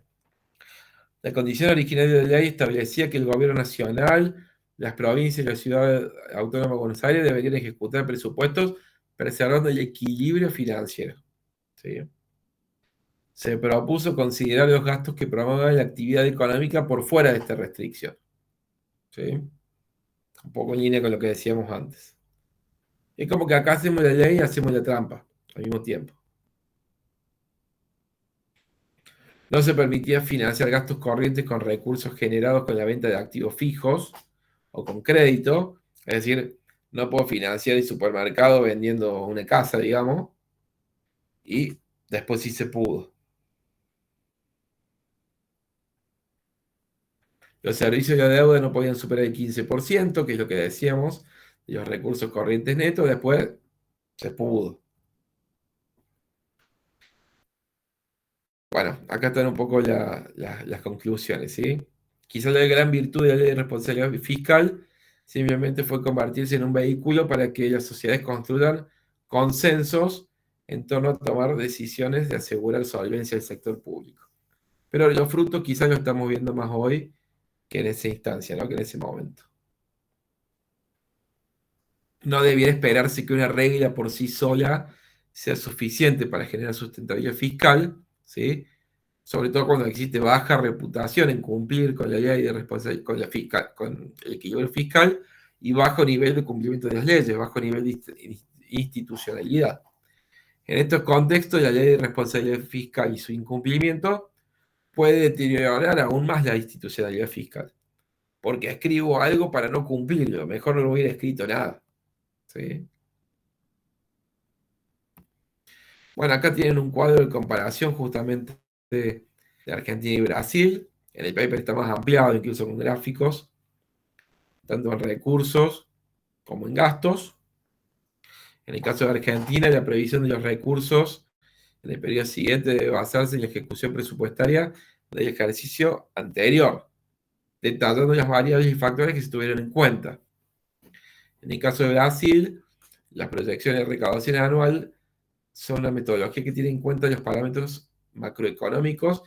A: La condición original de la ley establecía que el gobierno nacional, las provincias y la ciudad autónoma de Buenos Aires deberían ejecutar presupuestos preservando el equilibrio financiero. ¿Sí? Se propuso considerar los gastos que promuevan la actividad económica por fuera de esta restricción. ¿Sí? Un poco en línea con lo que decíamos antes. Es como que acá hacemos la ley y hacemos la trampa al mismo tiempo. No se permitía financiar gastos corrientes con recursos generados con la venta de activos fijos o con crédito. Es decir, no puedo financiar el supermercado vendiendo una casa, digamos, y después sí se pudo. Los servicios de deuda no podían superar el 15%, que es lo que decíamos, de los recursos corrientes netos, después se pudo. Bueno, acá están un poco las conclusiones, ¿sí? Quizá la gran virtud de la ley de responsabilidad fiscal simplemente fue convertirse en un vehículo para que las sociedades construyan consensos en torno a tomar decisiones de asegurar solvencia del sector público. Pero los frutos quizás los estamos viendo más hoy que en esa instancia, ¿no? Que en ese momento. No debiera esperarse que una regla por sí sola sea suficiente para generar sustentabilidad fiscal, ¿sí? Sobre todo cuando existe baja reputación en cumplir con la ley de responsabilidad, con el equilibrio fiscal y bajo nivel de cumplimiento de las leyes, bajo nivel de institucionalidad. En estos contextos, la ley de responsabilidad fiscal y su incumplimiento puede deteriorar aún más la institucionalidad fiscal, porque escribo algo para no cumplirlo, mejor no hubiera escrito nada. ¿Sí? Bueno, acá tienen un cuadro de comparación justamente de Argentina y Brasil. En el paper está más ampliado, incluso con gráficos, tanto en recursos como en gastos. En el caso de Argentina, la previsión de los recursos en el periodo siguiente debe basarse en la ejecución presupuestaria del ejercicio anterior, detallando las variables y factores que se tuvieron en cuenta. En el caso de Brasil, las proyecciones de recaudación anual son una metodología que tiene en cuenta los parámetros macroeconómicos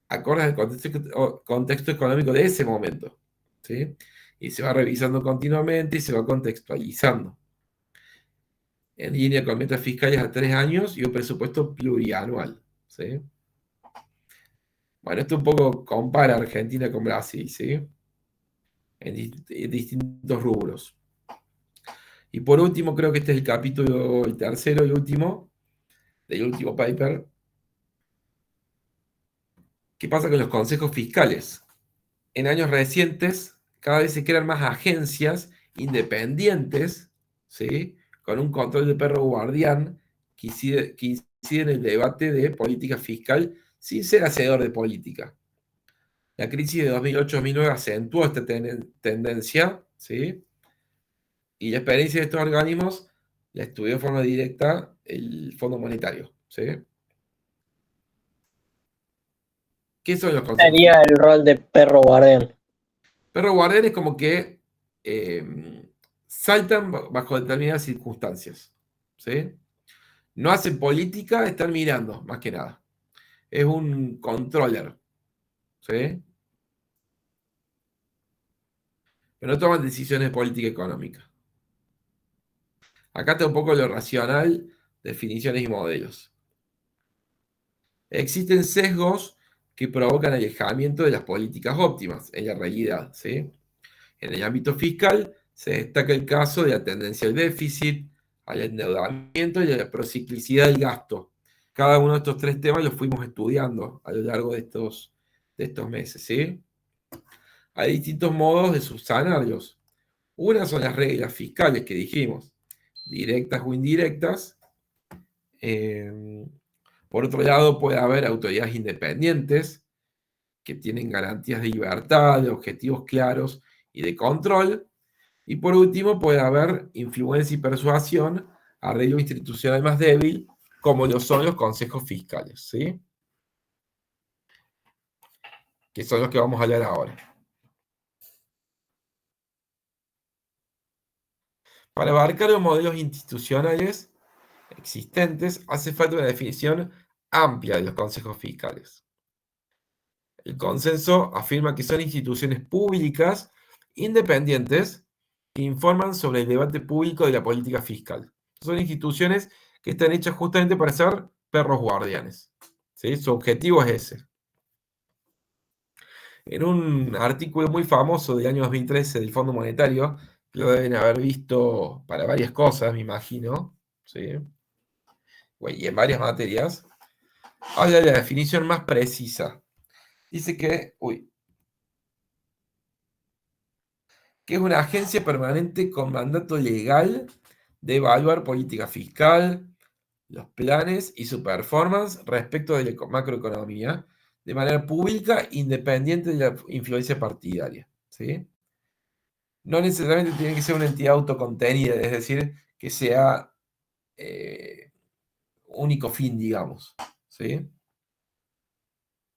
A: acordes al contexto económico de ese momento. ¿Sí? Y se va revisando continuamente y se va contextualizando. En línea con metas fiscales a 3 años y un presupuesto plurianual. ¿Sí? Bueno, esto un poco compara Argentina con Brasil, ¿sí? En distintos rubros. Y por último, creo que este es el capítulo, el tercero y último, del último paper. ¿Qué pasa con los consejos fiscales? En años recientes, cada vez se crean más agencias independientes, ¿sí? Con un control de perro guardián que incide en el debate de política fiscal sin ser hacedor de política. La crisis de 2008-2009 acentuó esta tendencia, ¿sí? Y la experiencia de estos organismos la estudió de forma directa el Fondo Monetario, ¿sí? ¿Qué son los consejos
B: Sería
A: fiscales?
B: el rol de perro guardián.
A: Perro guardián es como que saltan bajo determinadas circunstancias, ¿sí? No hacen política, están mirando, más que nada. Es un controller, ¿sí? Pero no toman decisiones de política económica. Acá está un poco lo racional definiciones y modelos. Existen sesgos que provocan alejamiento de las políticas óptimas en la realidad, ¿sí? En el ámbito fiscal se destaca el caso de la tendencia al déficit, al endeudamiento y a la prociclicidad del gasto. Cada uno de estos tres temas los fuimos estudiando a lo largo de estos meses, ¿sí? Hay distintos modos de subsanarlos. Una son las reglas fiscales que dijimos, directas o indirectas. Por otro lado, puede haber autoridades independientes que tienen garantías de libertad, de objetivos claros y de control. Y por último, puede haber influencia y persuasión, arreglo institucional más débil, como lo son los consejos fiscales, ¿sí? Que son los que vamos a hablar ahora. Para abarcar los modelos institucionales existentes, hace falta una definición amplia de los consejos fiscales. El consenso afirma que son instituciones públicas independientes que informan sobre el debate público de la política fiscal. Son instituciones que están hechas justamente para ser perros guardianes, ¿sí? Su objetivo es ese. En un artículo muy famoso del año 2013 del Fondo Monetario, lo deben haber visto para varias cosas, me imagino, ¿sí? Y en varias materias, habla de la definición más precisa. Dice que es una agencia permanente con mandato legal de evaluar política fiscal, los planes y su performance respecto de la macroeconomía de manera pública, independiente de la influencia partidaria, ¿sí? No necesariamente tiene que ser una entidad autocontenida, es decir, que sea único fin, digamos, ¿sí?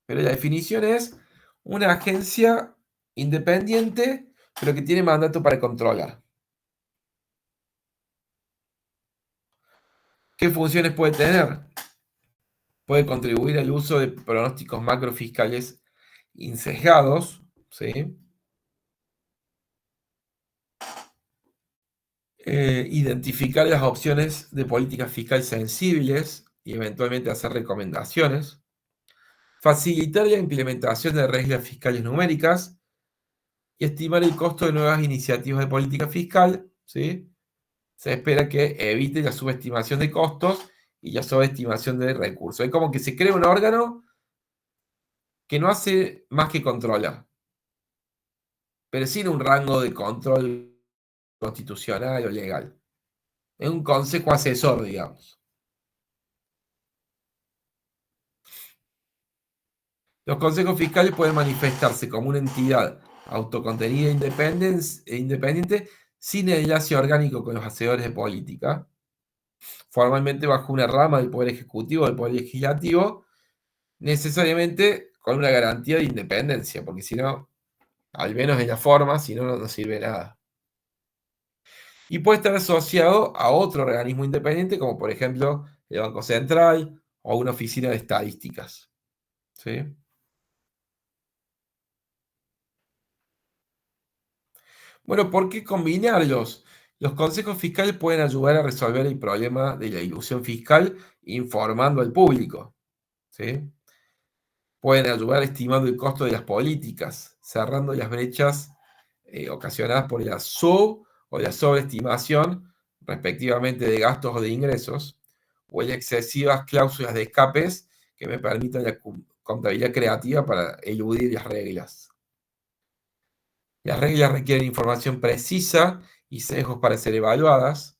A: Pero la definición es una agencia independiente, pero que tiene mandato para controlar. ¿Qué funciones puede tener? Puede contribuir al uso de pronósticos macrofiscales insesgados, ¿sí? Identificar las opciones de política fiscal sensibles y eventualmente hacer recomendaciones. Facilitar la implementación de reglas fiscales numéricas y estimar el costo de nuevas iniciativas de política fiscal, ¿sí? Se espera que evite la subestimación de costos y la sobreestimación de recursos. Es como que se crea un órgano que no hace más que controlar, pero sin un rango de control constitucional o legal. Es un consejo asesor, digamos. Los consejos fiscales pueden manifestarse como una entidad autocontenida e independiente sin enlace orgánico con los hacedores de política, formalmente bajo una rama del Poder Ejecutivo o del Poder Legislativo, necesariamente con una garantía de independencia, porque si no, al menos en la forma, si no, no sirve nada. Y puede estar asociado a otro organismo independiente, como por ejemplo el Banco Central o una oficina de estadísticas, ¿sí? Bueno, ¿por qué combinarlos? Los consejos fiscales pueden ayudar a resolver el problema de la ilusión fiscal informando al público, ¿sí? Pueden ayudar estimando el costo de las políticas, cerrando las brechas ocasionadas por la o la sobreestimación, respectivamente, de gastos o de ingresos, o las excesivas cláusulas de escapes que me permitan la contabilidad creativa para eludir las reglas. Las reglas requieren información precisa y sesgos para ser evaluadas.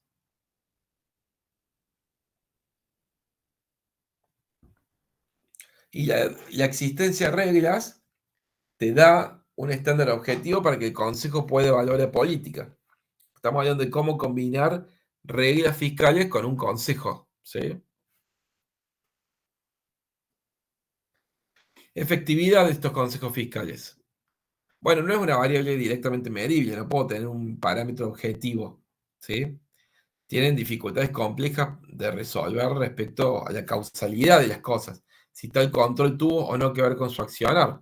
A: Y la existencia de reglas te da un estándar objetivo para que el Consejo pueda evaluar la política. Estamos hablando de cómo combinar reglas fiscales con un consejo, ¿sí? Efectividad de estos consejos fiscales. Bueno, no es una variable directamente medible, no puedo tener un parámetro objetivo, ¿sí? Tienen dificultades complejas de resolver respecto a la causalidad de las cosas, si tal control tuvo o no que ver con su accionar.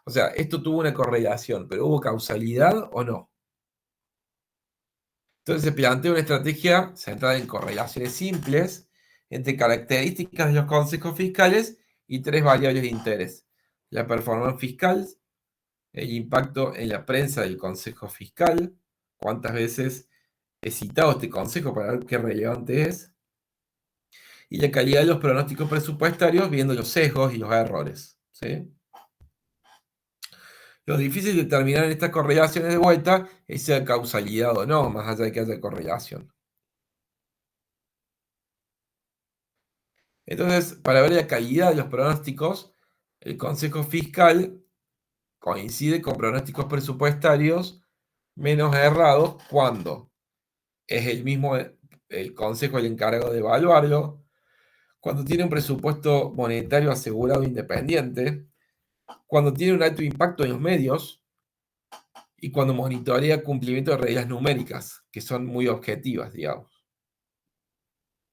A: O sea, esto tuvo una correlación, pero ¿hubo causalidad o no? Entonces se plantea una estrategia centrada en correlaciones simples entre características de los consejos fiscales y tres variables de interés: la performance fiscal, el impacto en la prensa del consejo fiscal, cuántas veces he citado este consejo para ver qué relevante es, y la calidad de los pronósticos presupuestarios viendo los sesgos y los errores, ¿sí? Lo difícil de determinar en estas correlaciones de vuelta es si hay causalidad o no, más allá de que haya correlación. Entonces, para ver la calidad de los pronósticos, el Consejo Fiscal coincide con pronósticos presupuestarios menos errados cuando es el mismo el Consejo el encargado de evaluarlo, cuando tiene un presupuesto monetario asegurado independiente, cuando tiene un alto impacto en los medios y cuando monitorea cumplimiento de reglas numéricas, que son muy objetivas, digamos.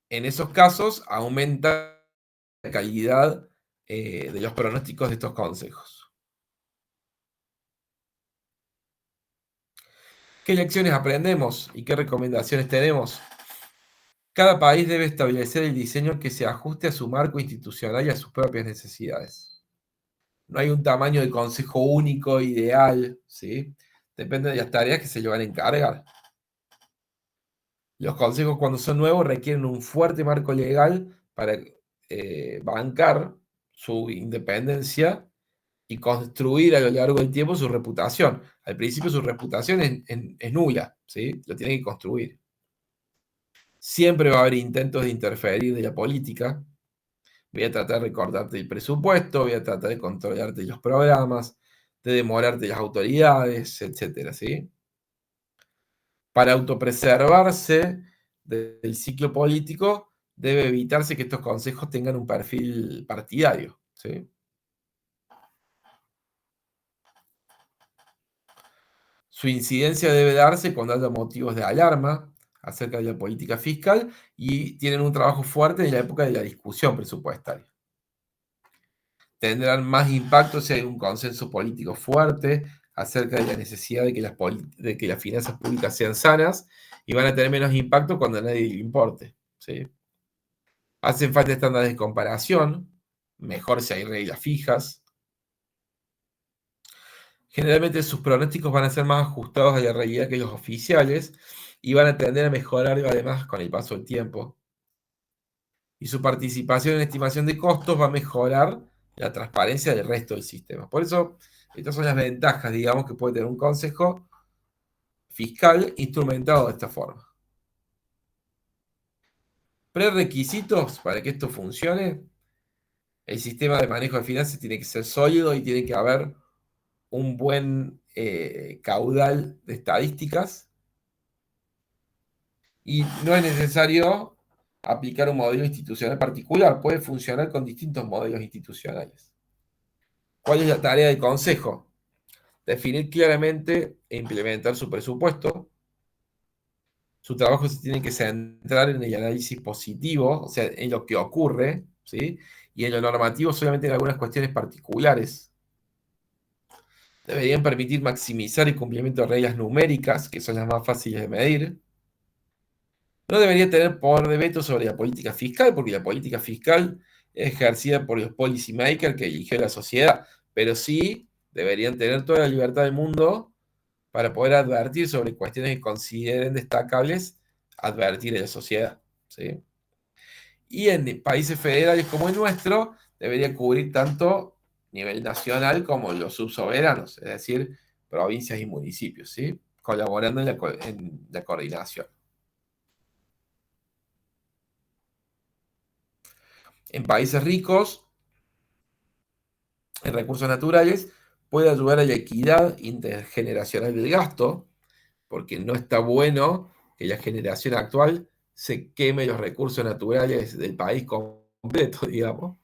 A: En esos casos aumenta la calidad de los pronósticos de estos consejos. ¿Qué lecciones aprendemos y qué recomendaciones tenemos? Cada país debe establecer el diseño que se ajuste a su marco institucional y a sus propias necesidades. No hay un tamaño de consejo único, ideal, ¿sí? Depende de las tareas que se le van a encargar. Los consejos, cuando son nuevos, requieren un fuerte marco legal para bancar su independencia y construir a lo largo del tiempo su reputación. Al principio su reputación es nula, ¿sí? Lo tiene que construir. Siempre va a haber intentos de interferir de la política. Voy a tratar de recortarte el presupuesto, voy a tratar de controlarte los programas, de demorarte las autoridades, etcétera, ¿sí? Para autopreservarse del ciclo político, debe evitarse que estos consejos tengan un perfil partidario, ¿sí? Su incidencia debe darse cuando haya motivos de alarma acerca de la política fiscal y tienen un trabajo fuerte en la época de la discusión presupuestaria. Tendrán más impacto si hay un consenso político fuerte acerca de la necesidad de que las finanzas públicas sean sanas, y van a tener menos impacto cuando a nadie le importe, ¿sí? Hacen falta estándares de comparación, mejor si hay reglas fijas. Generalmente sus pronósticos van a ser más ajustados a la realidad que los oficiales y van a tender a mejorar además con el paso del tiempo. Y su participación en estimación de costos va a mejorar la transparencia del resto del sistema. Por eso, estas son las ventajas, digamos, que puede tener un consejo fiscal instrumentado de esta forma. Prerequisitos para que esto funcione: el sistema de manejo de finanzas tiene que ser sólido y tiene que haber un buen caudal de estadísticas, y no es necesario aplicar un modelo institucional particular, puede funcionar con distintos modelos institucionales. ¿Cuál es la tarea del consejo? Definir claramente e implementar su presupuesto. Su trabajo se tiene que centrar en el análisis positivo, o sea, en lo que ocurre, ¿sí? Y en lo normativo solamente en algunas cuestiones particulares. Deberían permitir maximizar el cumplimiento de reglas numéricas, que son las más fáciles de medir. No debería tener poder de veto sobre la política fiscal, porque la política fiscal es ejercida por los policy makers que eligió la sociedad, pero sí deberían tener toda la libertad del mundo para poder advertir sobre cuestiones que consideren destacables, advertir a la sociedad, ¿sí? Y en países federales como el nuestro, debería cubrir tanto nivel nacional como los subsoberanos, es decir, provincias y municipios, ¿sí? Colaborando en la coordinación. En países ricos en recursos naturales, puede ayudar a la equidad intergeneracional del gasto, porque no está bueno que la generación actual se queme los recursos naturales del país completo, digamos.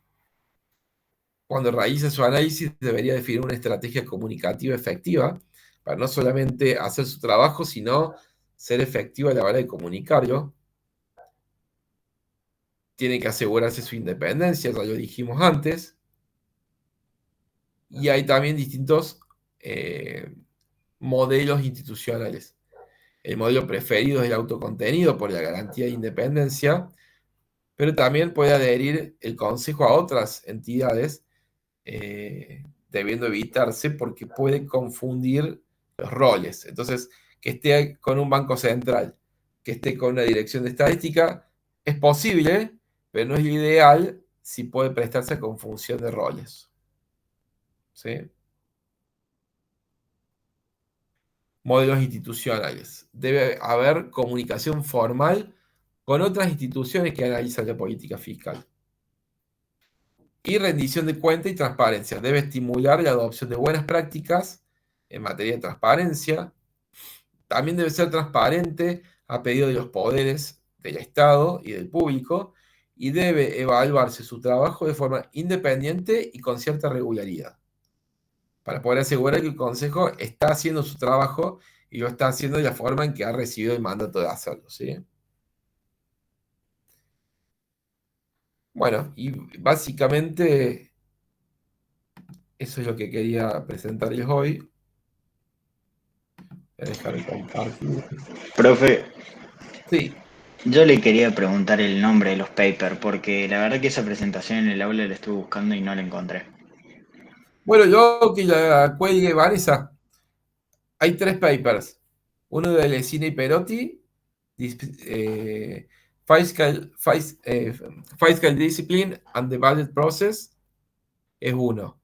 A: Cuando realice su análisis, debería definir una estrategia comunicativa efectiva para no solamente hacer su trabajo, sino ser efectiva a la hora de comunicarlo. Tiene que asegurarse su independencia, ya lo dijimos antes. Y hay también distintos modelos institucionales. el modelo preferido es el autocontenido por la garantía de independencia, pero también puede adherir el consejo a otras entidades, debiendo evitarse porque puede confundir los roles. Entonces, que esté con un banco central, que esté con una dirección de estadística, es posible, pero no es ideal si puede prestarse a confusión de roles. ¿Sí? Modelos institucionales. Debe haber comunicación formal con otras instituciones que analizan la política fiscal. Y rendición de cuenta y transparencia. Debe estimular la adopción de buenas prácticas en materia de transparencia. También debe ser transparente a pedido de los poderes del Estado y del público, y debe evaluarse su trabajo de forma independiente y con cierta regularidad, para poder asegurar que el Consejo está haciendo su trabajo y lo está haciendo de la forma en que ha recibido el mandato de hacerlo, ¿sí? Bueno, y básicamente eso es lo que quería presentarles hoy. Voy a dejar de compartir.
D: Profe,
A: Sí,
D: yo le quería preguntar el nombre de los papers, porque la verdad que esa presentación en el aula la estuve buscando y no la encontré.
A: bueno, yo que la cuelgue Vanessa, hay 3 papers. Uno de Lesina y Perotti, eh, Fiscal Discipline and the Budget Process, es uno.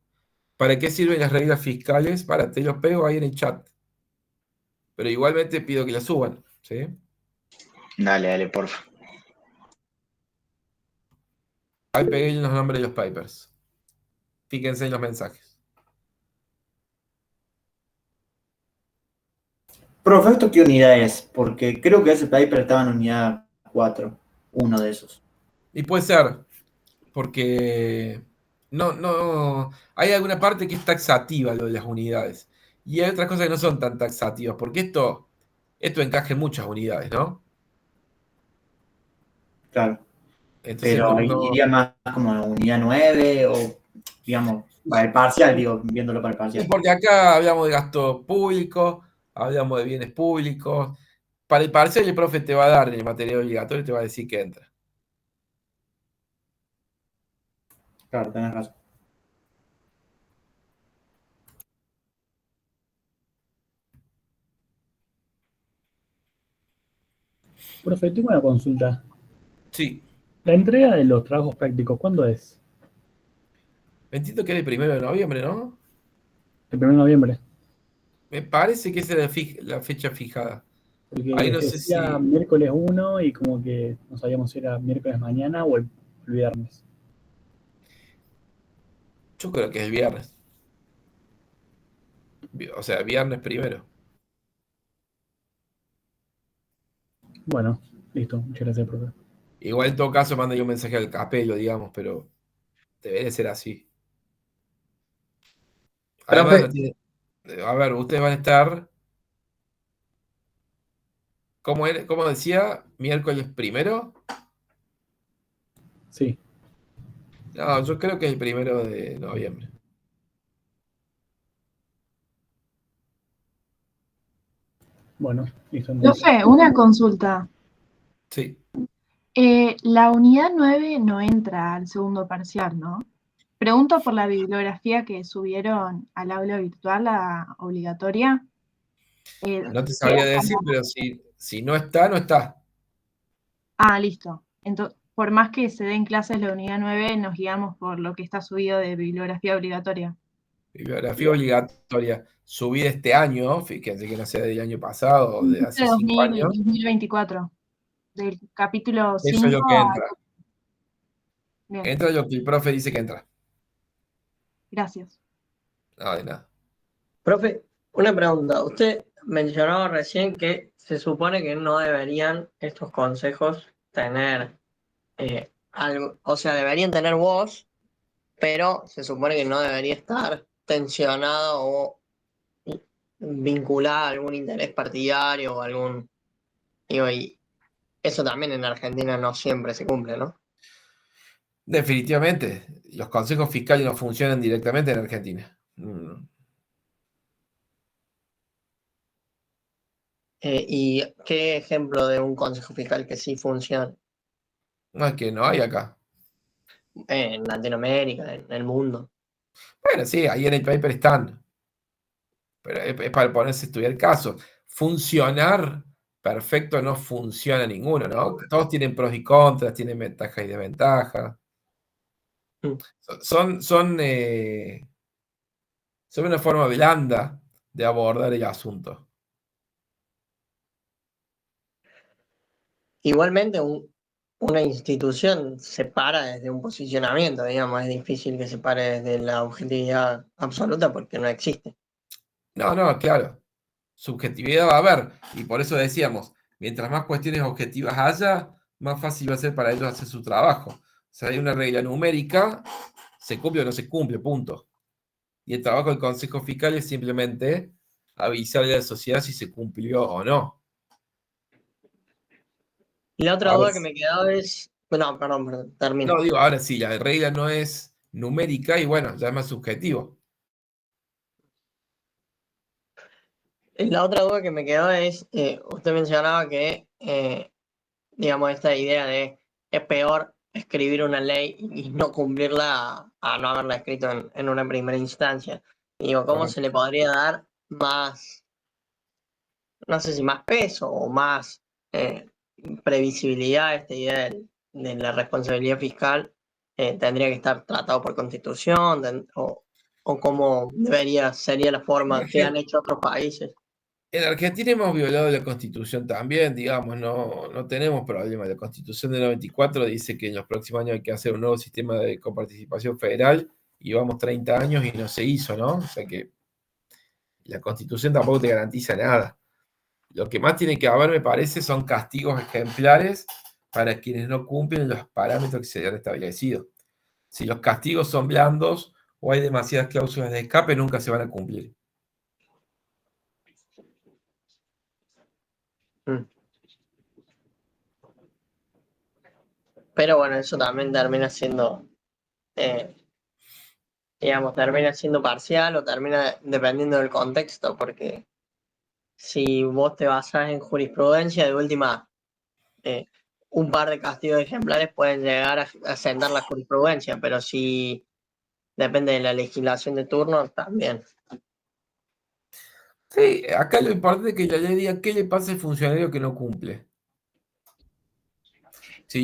A: ¿Para qué sirven las reglas fiscales? Te los pego ahí en el chat. Pero igualmente pido que las suban, ¿sí?
D: Dale, porfa.
A: Ahí pegué los nombres de los papers. Fíjense en los mensajes.
C: Profe, ¿esto qué unidad es? Porque creo que ese paper estaba en unidad 4, uno de esos.
A: Y puede ser, porque no, hay alguna parte que es taxativa lo de las unidades. Y hay otras cosas que no son tan taxativas, porque esto encaja en muchas unidades, ¿no?
C: Claro.
A: Entonces
C: Pero iría más como unidad 9 o, digamos, para el parcial, digo, viéndolo para el parcial.
A: porque acá hablamos de gasto público, hablamos de bienes públicos. Para el parcial el profe te va a dar en el material obligatorio y te va a decir que entra.
C: Claro, tenés razón.
E: Profe, tengo una consulta.
A: Sí,
E: La entrega de los trabajos prácticos, ¿cuándo es?
A: entiendo que era el 1 de noviembre, ¿no?
E: El 1 de noviembre.
A: Me parece que esa era la fecha fijada.
E: Porque
A: Ahí no sé
E: decía
A: si.
E: miércoles 1 y como que no sabíamos si era miércoles mañana o el viernes.
A: Yo creo que es el viernes. O sea, viernes primero.
E: Bueno, listo. Muchas gracias, profe.
A: Igual en todo caso manda yo un mensaje al capelo, digamos, pero debería ser así. Además, no
B: Profe,
A: tiene. A ver, ustedes van a estar. ¿Cómo decía? ¿Miércoles primero?
E: Sí,
A: No, yo creo que es el 1 de noviembre.
E: bueno, listo entonces.
F: Profe, una consulta.
A: Sí.
F: La unidad 9 no entra al segundo parcial, ¿no? Pregunto por la bibliografía que subieron al aula virtual, la obligatoria.
A: No te
F: ¿Queda
A: sabría decir,
F: como-
A: pero si no está, no está.
F: Listo. Entonces, por más que se den clases la unidad 9, nos guiamos por lo que está subido de bibliografía obligatoria.
A: Bibliografía obligatoria. Subida este año, fíjense que no sea del año pasado o de hace
F: De
A: 5 años.
F: 2024, del capítulo
A: Eso es
F: 5
A: lo que entra.
F: Bien,
A: Entra lo que el profe dice que entra.
F: gracias.
A: No, de nada.
B: profe, una pregunta. Usted mencionaba recién que se supone que no deberían estos consejos tener algo, o sea, deberían tener voz, pero se supone que no debería estar tensionado o vinculada a algún interés partidario o algún. Digo, y eso también en Argentina no siempre se cumple, ¿no?
A: Definitivamente, los consejos fiscales no funcionan directamente en Argentina.
B: ¿Y qué ejemplo de un consejo fiscal que sí funciona
A: No es que no hay acá.
B: en Latinoamérica, en el mundo?
A: Bueno, sí, ahí en el paper están, pero es para ponerse a estudiar casos. Funcionar perfecto no funciona ninguno, ¿no? Todos tienen pros y contras, tienen ventajas y desventajas.
B: Mm.
A: Son una forma blanda de abordar el asunto.
B: Igualmente, una institución se para desde un posicionamiento, digamos, es difícil que se pare desde la objetividad absoluta porque no existe.
A: No, claro. Subjetividad va a haber, y por eso decíamos, mientras más cuestiones objetivas haya, más fácil va a ser para ellos hacer su trabajo. O sea, hay una regla numérica, se cumple o no se cumple, punto. Y el trabajo del Consejo Fiscal es simplemente avisarle a la sociedad si se cumplió o no.
B: Y la otra
A: Ahora,
B: duda que me quedaba es. No, perdón, termino.
A: no, digo, ahora sí, la regla no es numérica y bueno, ya es más subjetivo.
B: La otra duda que me quedó es, usted mencionaba que, digamos, esta idea de es peor escribir una ley y no cumplirla a no haberla escrito en una primera instancia. Digo, ¿cómo se le podría dar más, no sé si más peso o más eh, previsibilidad a esta idea de la responsabilidad fiscal? ¿Tendría que estar tratado por constitución? ¿O cómo sería la forma que han hecho otros países?
A: En Argentina hemos violado la Constitución también, digamos, no tenemos problema. La Constitución del 94 dice que en los próximos años hay que hacer un nuevo sistema de coparticipación federal y vamos 30 años y no se hizo, ¿no? O sea que la Constitución tampoco te garantiza nada. Lo que más tiene que haber, me parece, son castigos ejemplares para quienes no cumplen los parámetros que se han establecido. Si los castigos son blandos o hay demasiadas cláusulas de escape, nunca se van a cumplir.
B: Mm. Pero bueno, eso también termina siendo, eh, digamos, termina siendo parcial o termina dependiendo del contexto, porque si vos te basás en jurisprudencia, de última, eh, un par de castigos ejemplares pueden llegar a sentar la jurisprudencia, pero si depende de la legislación de turno, también.
A: Sí, acá lo importante es que la ley diga qué le pasa al funcionario que no cumple. Si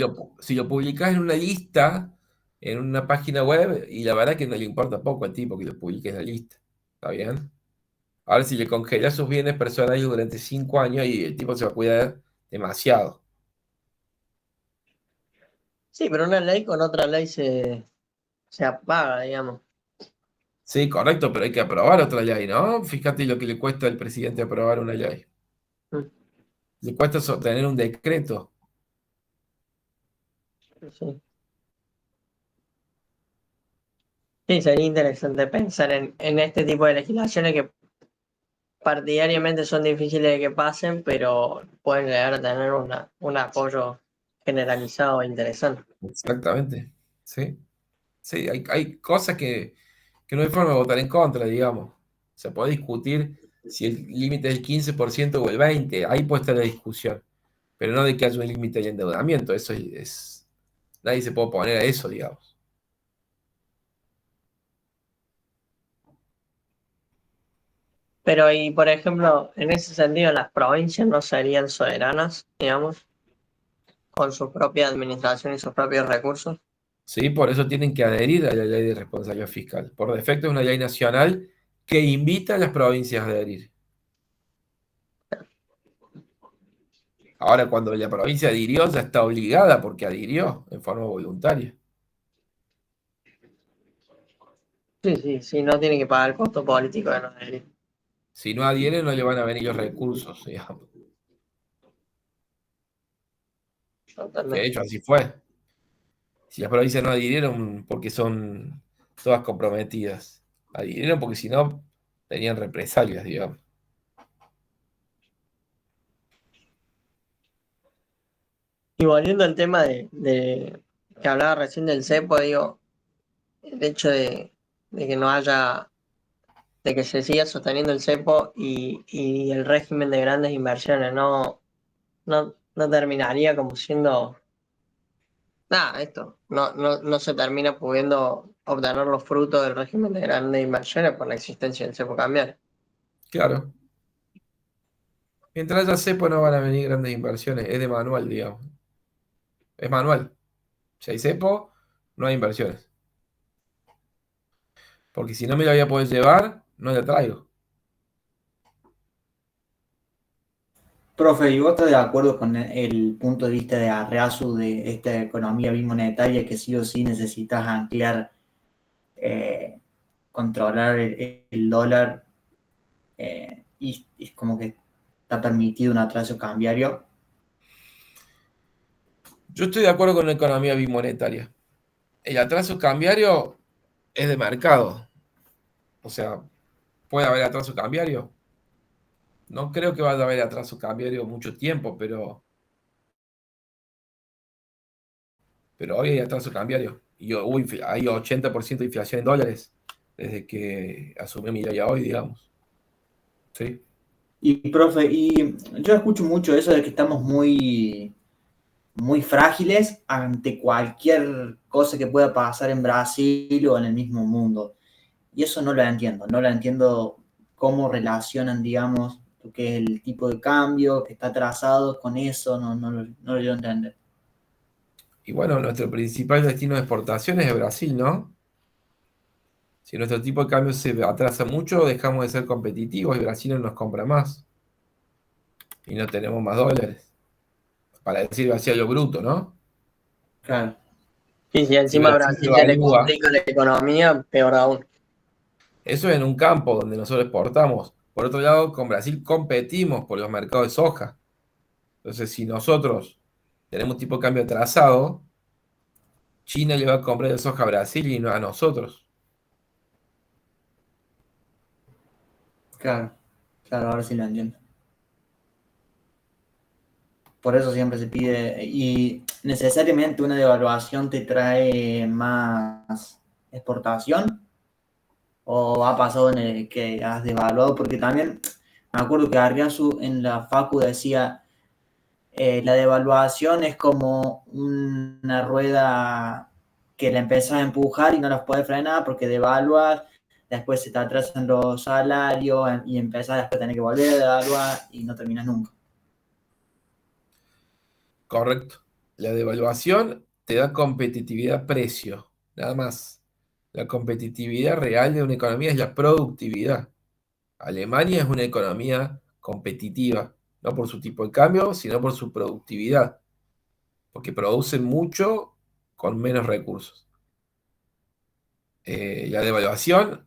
A: lo publicás en una lista, en una página web, y la verdad que no le importa poco al tipo que lo publique en la lista. ¿Está bien? Ahora, si le congelas sus bienes personales durante 5 años y el tipo se va a cuidar demasiado.
B: Sí, pero una ley con otra ley se apaga, digamos.
A: Sí, correcto, pero hay que aprobar otra ley, ¿no? Fíjate lo que le cuesta al presidente aprobar una ley.
B: Mm.
A: Le cuesta sostener un decreto.
B: Sí. Sí, sería interesante pensar en este tipo de legislaciones que partidariamente son difíciles de que pasen, pero pueden llegar a tener un apoyo generalizado e interesante.
A: Exactamente. Sí. Sí, hay cosas que no hay forma de votar en contra, digamos. Se puede discutir si el límite es el 15% o el 20%, ahí puede estar la discusión, pero no de que haya un límite de endeudamiento, eso nadie se puede oponer a eso, digamos.
B: Pero, y por ejemplo, en ese sentido, las provincias no serían soberanas, digamos, con su propia administración y sus propios recursos.
A: Sí, por eso tienen que adherir a la ley de responsabilidad fiscal. Por defecto es una ley nacional que invita a las provincias a adherir. Ahora, cuando la provincia adhirió, ya está obligada porque adhirió en forma voluntaria.
B: Sí, sí, sí, no tiene que pagar el costo político de no adherir.
A: Si no adhiere, no le van a venir los recursos, digamos. Que de
B: Totalmente.
A: hecho así fue. Si las provincias no adhirieron porque son todas comprometidas, adhirieron porque si no tenían represalias, digamos.
B: Y volviendo al tema de que hablaba recién del cepo, digo, el hecho de que no haya de que se siga sosteniendo el cepo y el régimen de grandes inversiones, no terminaría como siendo nada, no se termina pudiendo obtener los frutos del régimen de grandes inversiones por la existencia del cepo cambiario.
A: Claro. Mientras haya cepo no van a venir grandes inversiones, es de manual, digamos. Es manual. Si hay cepo, no hay inversiones. Porque si no me la voy a poder llevar, no la traigo.
C: Profe, ¿y vos estás de acuerdo con el punto de vista de Arreazu de esta economía bimonetaria que sí o sí necesitas anclar, controlar el dólar y es como que está permitido un atraso cambiario?
A: Yo estoy de acuerdo con una economía bimonetaria. El atraso cambiario es de mercado. O sea, puede haber atraso cambiario. No creo que vaya a haber atraso cambiario mucho tiempo, pero hoy hay atraso cambiario. Y hay 80% de inflación en dólares desde que asumió Milei a hoy, digamos. ¿Sí?
C: Y profe, y yo escucho mucho eso de que estamos muy, muy frágiles ante cualquier cosa que pueda pasar en Brasil o en el mismo mundo. Y eso no lo entiendo cómo relacionan, digamos, lo que es el tipo de cambio que está atrasado con eso, no lo llego a entender.
A: Y bueno, nuestro principal destino de exportación es Brasil, ¿no? Si nuestro tipo de cambio se atrasa mucho, dejamos de ser competitivos y Brasil no nos compra más. Y no tenemos más dólares. Para decir así a lo bruto, ¿no?
C: Claro,
B: Y si
A: Si
B: encima a
A: Brasil
B: Brasil se le
A: devalúa,
B: complica la economía, peor aún.
A: eso es en un campo donde nosotros exportamos. Por otro lado, con Brasil competimos por los mercados de soja. Entonces, si nosotros tenemos un tipo de cambio atrasado, China le va a comprar la soja a Brasil y no a nosotros.
C: claro, claro, ahora sí lo entiendo. Por eso siempre se pide, y necesariamente una devaluación te trae más exportación, o ha pasado en el que has devaluado, porque también me acuerdo que Arriazu en la Facu decía, la devaluación es como una rueda que la empezás a empujar y no las puedes frenar porque devaluas, después se te atrasan los salarios y empezás después a tener que volver a devaluar y no terminas nunca.
A: Correcto. La devaluación te da competitividad precio, nada más. La competitividad real de una economía es la productividad. Alemania es una economía competitiva, no por su tipo de cambio, sino por su productividad, porque producen mucho con menos recursos. La devaluación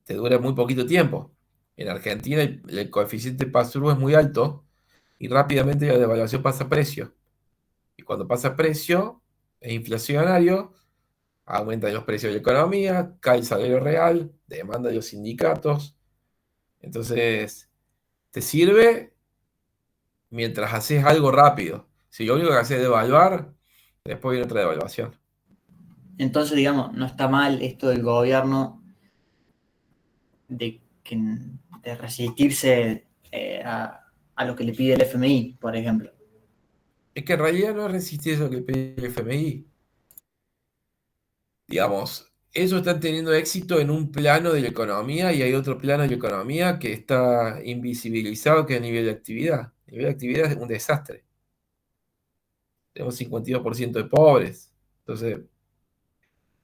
A: te dura muy poquito tiempo. En Argentina el coeficiente pass-through es muy alto y rápidamente la devaluación pasa a precio. Y cuando pasa a precio, es inflacionario, aumentan los precios de la economía, cae el salario real, demanda de los sindicatos. Entonces, te sirve mientras haces algo rápido. Si lo único que haces es devaluar, después viene otra devaluación.
C: Entonces, digamos, no está mal esto del gobierno de, que, de resistirse a lo que le pide el FMI, por ejemplo.
A: Es que en realidad no es resistir eso que pide el FMI. Digamos, ellos están teniendo éxito en un plano de la economía y hay otro plano de la economía que está invisibilizado, que es el nivel de actividad. El nivel de actividad es un desastre. Tenemos 52% de pobres. Entonces,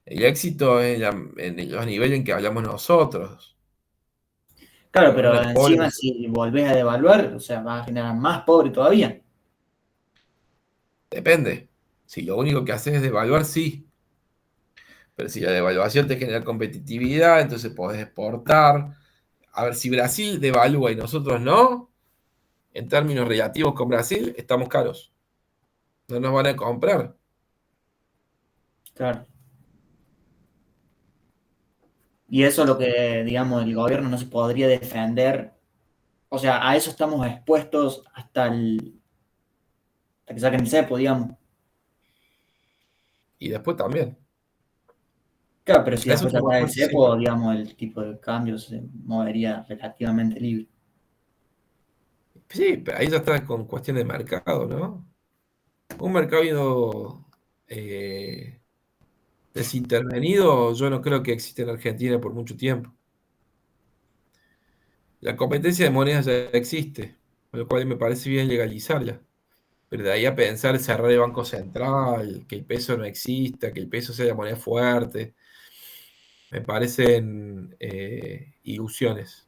A: el éxito es en los niveles en que hablamos nosotros.
C: Claro,
A: Cuando uno
C: pero
A: es
C: encima
A: pobre,
C: si volvés a devaluar, o sea, vas a generar más pobre todavía.
A: depende. Si lo único que haces es devaluar, sí. Pero si la devaluación te genera competitividad, entonces podés exportar. A ver, si Brasil devalúa y nosotros no, en términos relativos con Brasil, estamos caros. No nos van a comprar.
C: Claro. Y eso es lo que, digamos, el gobierno no se podría defender. O sea, a eso estamos expuestos hasta que saquen el cepo, digamos.
A: Y después también.
C: Claro, pero si
A: Eso
C: después
A: es un buen
C: sacar el
A: punto, sí.
C: cepo, digamos, el tipo de cambio se movería relativamente libre.
A: Sí, pero ahí ya está con cuestión de mercado, ¿no? Un mercado desintervenido, yo no creo que exista en Argentina por mucho tiempo. La competencia de monedas ya existe, con lo cual me parece bien legalizarla. Pero de ahí a pensar cerrar el Banco Central, que el peso no exista, que el peso sea la moneda fuerte, me parecen ilusiones.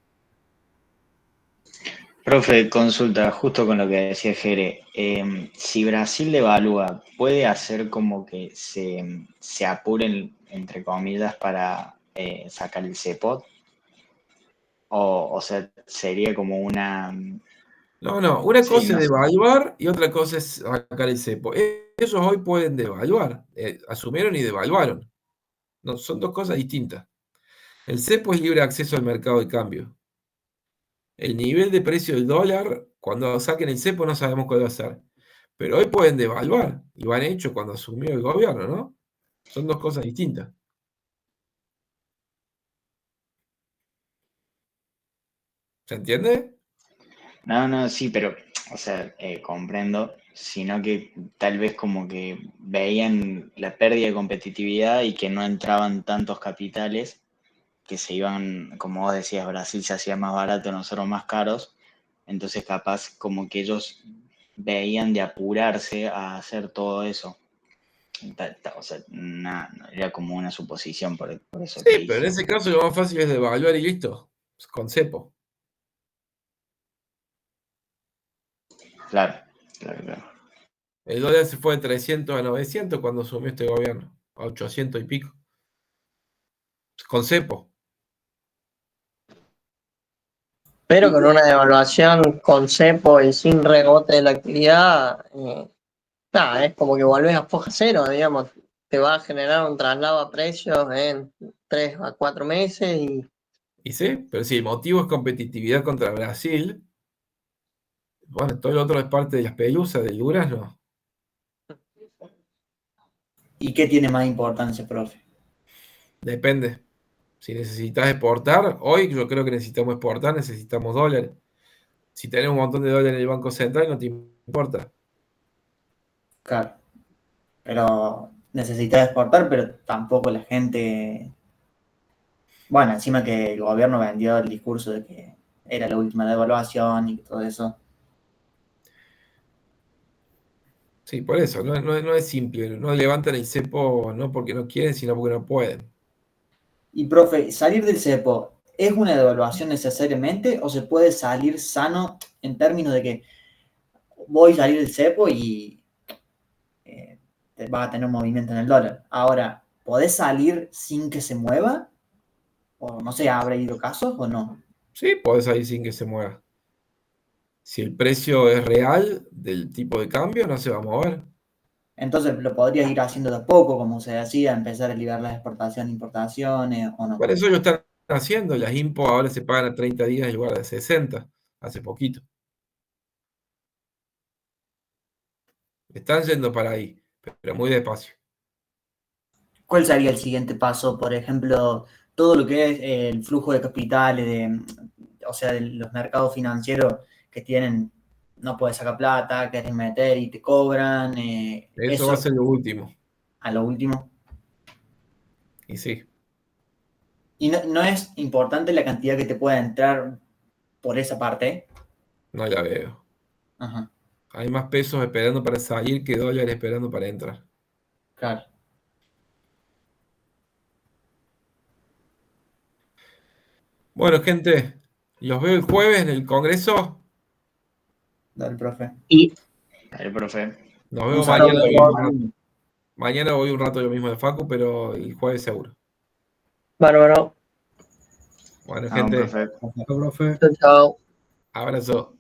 D: Profe, consulta, justo con lo que decía Jere, si Brasil devalúa, ¿puede hacer como que se apuren, entre comillas, para sacar el cepo? O sea, sería como una...
A: No, una
D: Sí,
A: cosa
D: no
A: es
D: sé.
A: devaluar y otra cosa es sacar el cepo. Ellos hoy pueden devaluar, asumieron y devaluaron. No, son dos cosas distintas. El cepo es libre acceso al mercado de cambio. El nivel de precio del dólar, cuando saquen el cepo no sabemos cuál va a ser. Pero hoy pueden devaluar, y lo han hecho cuando asumió el gobierno, ¿no? Son dos cosas distintas. ¿Se entiende?
D: No, sí, pero, o sea, comprendo, sino que tal vez como que veían la pérdida de competitividad y que no entraban tantos capitales, que se iban, como vos decías, Brasil se hacía más barato, nosotros más caros, entonces capaz como que ellos veían de apurarse a hacer todo eso. O sea, era como una suposición por eso que
A: Sí, pero en
D: dije.
A: ese caso lo más fácil es devaluar y listo. Con cepo.
D: Claro, claro.
A: El dólar se fue de 300 a 900 cuando asumió este gobierno. A 800 y pico. Con cepo.
B: Pero con una devaluación con cepo y sin rebote de la actividad, nada, es como que volvés a foja cero, digamos. Te va a generar un traslado a precios en 3 a 4 meses y
A: Y sí, pero si el motivo es competitividad contra Brasil, bueno, todo lo otro es parte de las pelusas, del durazno.
C: ¿Y qué tiene más importancia, profe?
A: Depende. Si necesitas exportar, hoy yo creo que necesitamos exportar, necesitamos dólares. Si tenés un montón de dólares en el Banco Central, no te importa.
C: Claro, pero necesita exportar, pero tampoco la gente... Bueno, encima que el gobierno vendió el discurso de que era la última devaluación y todo eso.
A: Sí, por eso, no es simple. No levantan el cepo no porque no quieren, sino porque no pueden.
C: Y profe, ¿salir del cepo es una devaluación necesariamente o se puede salir sano en términos de que voy a salir del cepo y vas a tener un movimiento en el dólar? Ahora, ¿podés salir sin que se mueva? O no sé, ¿habrá ido casos o no?
A: Sí, podés salir sin que se mueva. Si el precio es real del tipo de cambio, no se va a mover.
C: Entonces lo podrías ir haciendo de a poco, como se hacía, empezar a liberar las exportaciones, importaciones o no.
A: Por eso lo están haciendo. Las IMPO ahora se pagan a 30 días en lugar de 60, hace poquito. Están yendo para ahí, pero muy despacio.
C: ¿Cuál sería el siguiente paso? Por ejemplo, todo lo que es el flujo de capitales, o sea, de los mercados financieros que tienen, no puedes sacar plata, querés meter y te cobran,
A: Eso va a
C: eso
A: ser lo último.
C: a lo último.
A: Y sí,
C: Y no es importante la cantidad que te pueda entrar por esa parte.
A: no la veo.
C: Ajá,
A: Hay más pesos esperando para salir que dólares esperando para entrar.
C: claro.
A: Bueno, gente, los veo el jueves en el Congreso.
C: Dale, profe.
B: y
D: El profe.
A: Nos
C: Un
A: vemos
C: saludo.
A: mañana. Mañana voy un rato yo mismo de Facu, pero el jueves seguro.
B: bárbaro.
A: Bueno,
D: Ah, un
A: gente,
D: profe.
E: Chao, profe.
B: Chao, chao.
A: abrazo.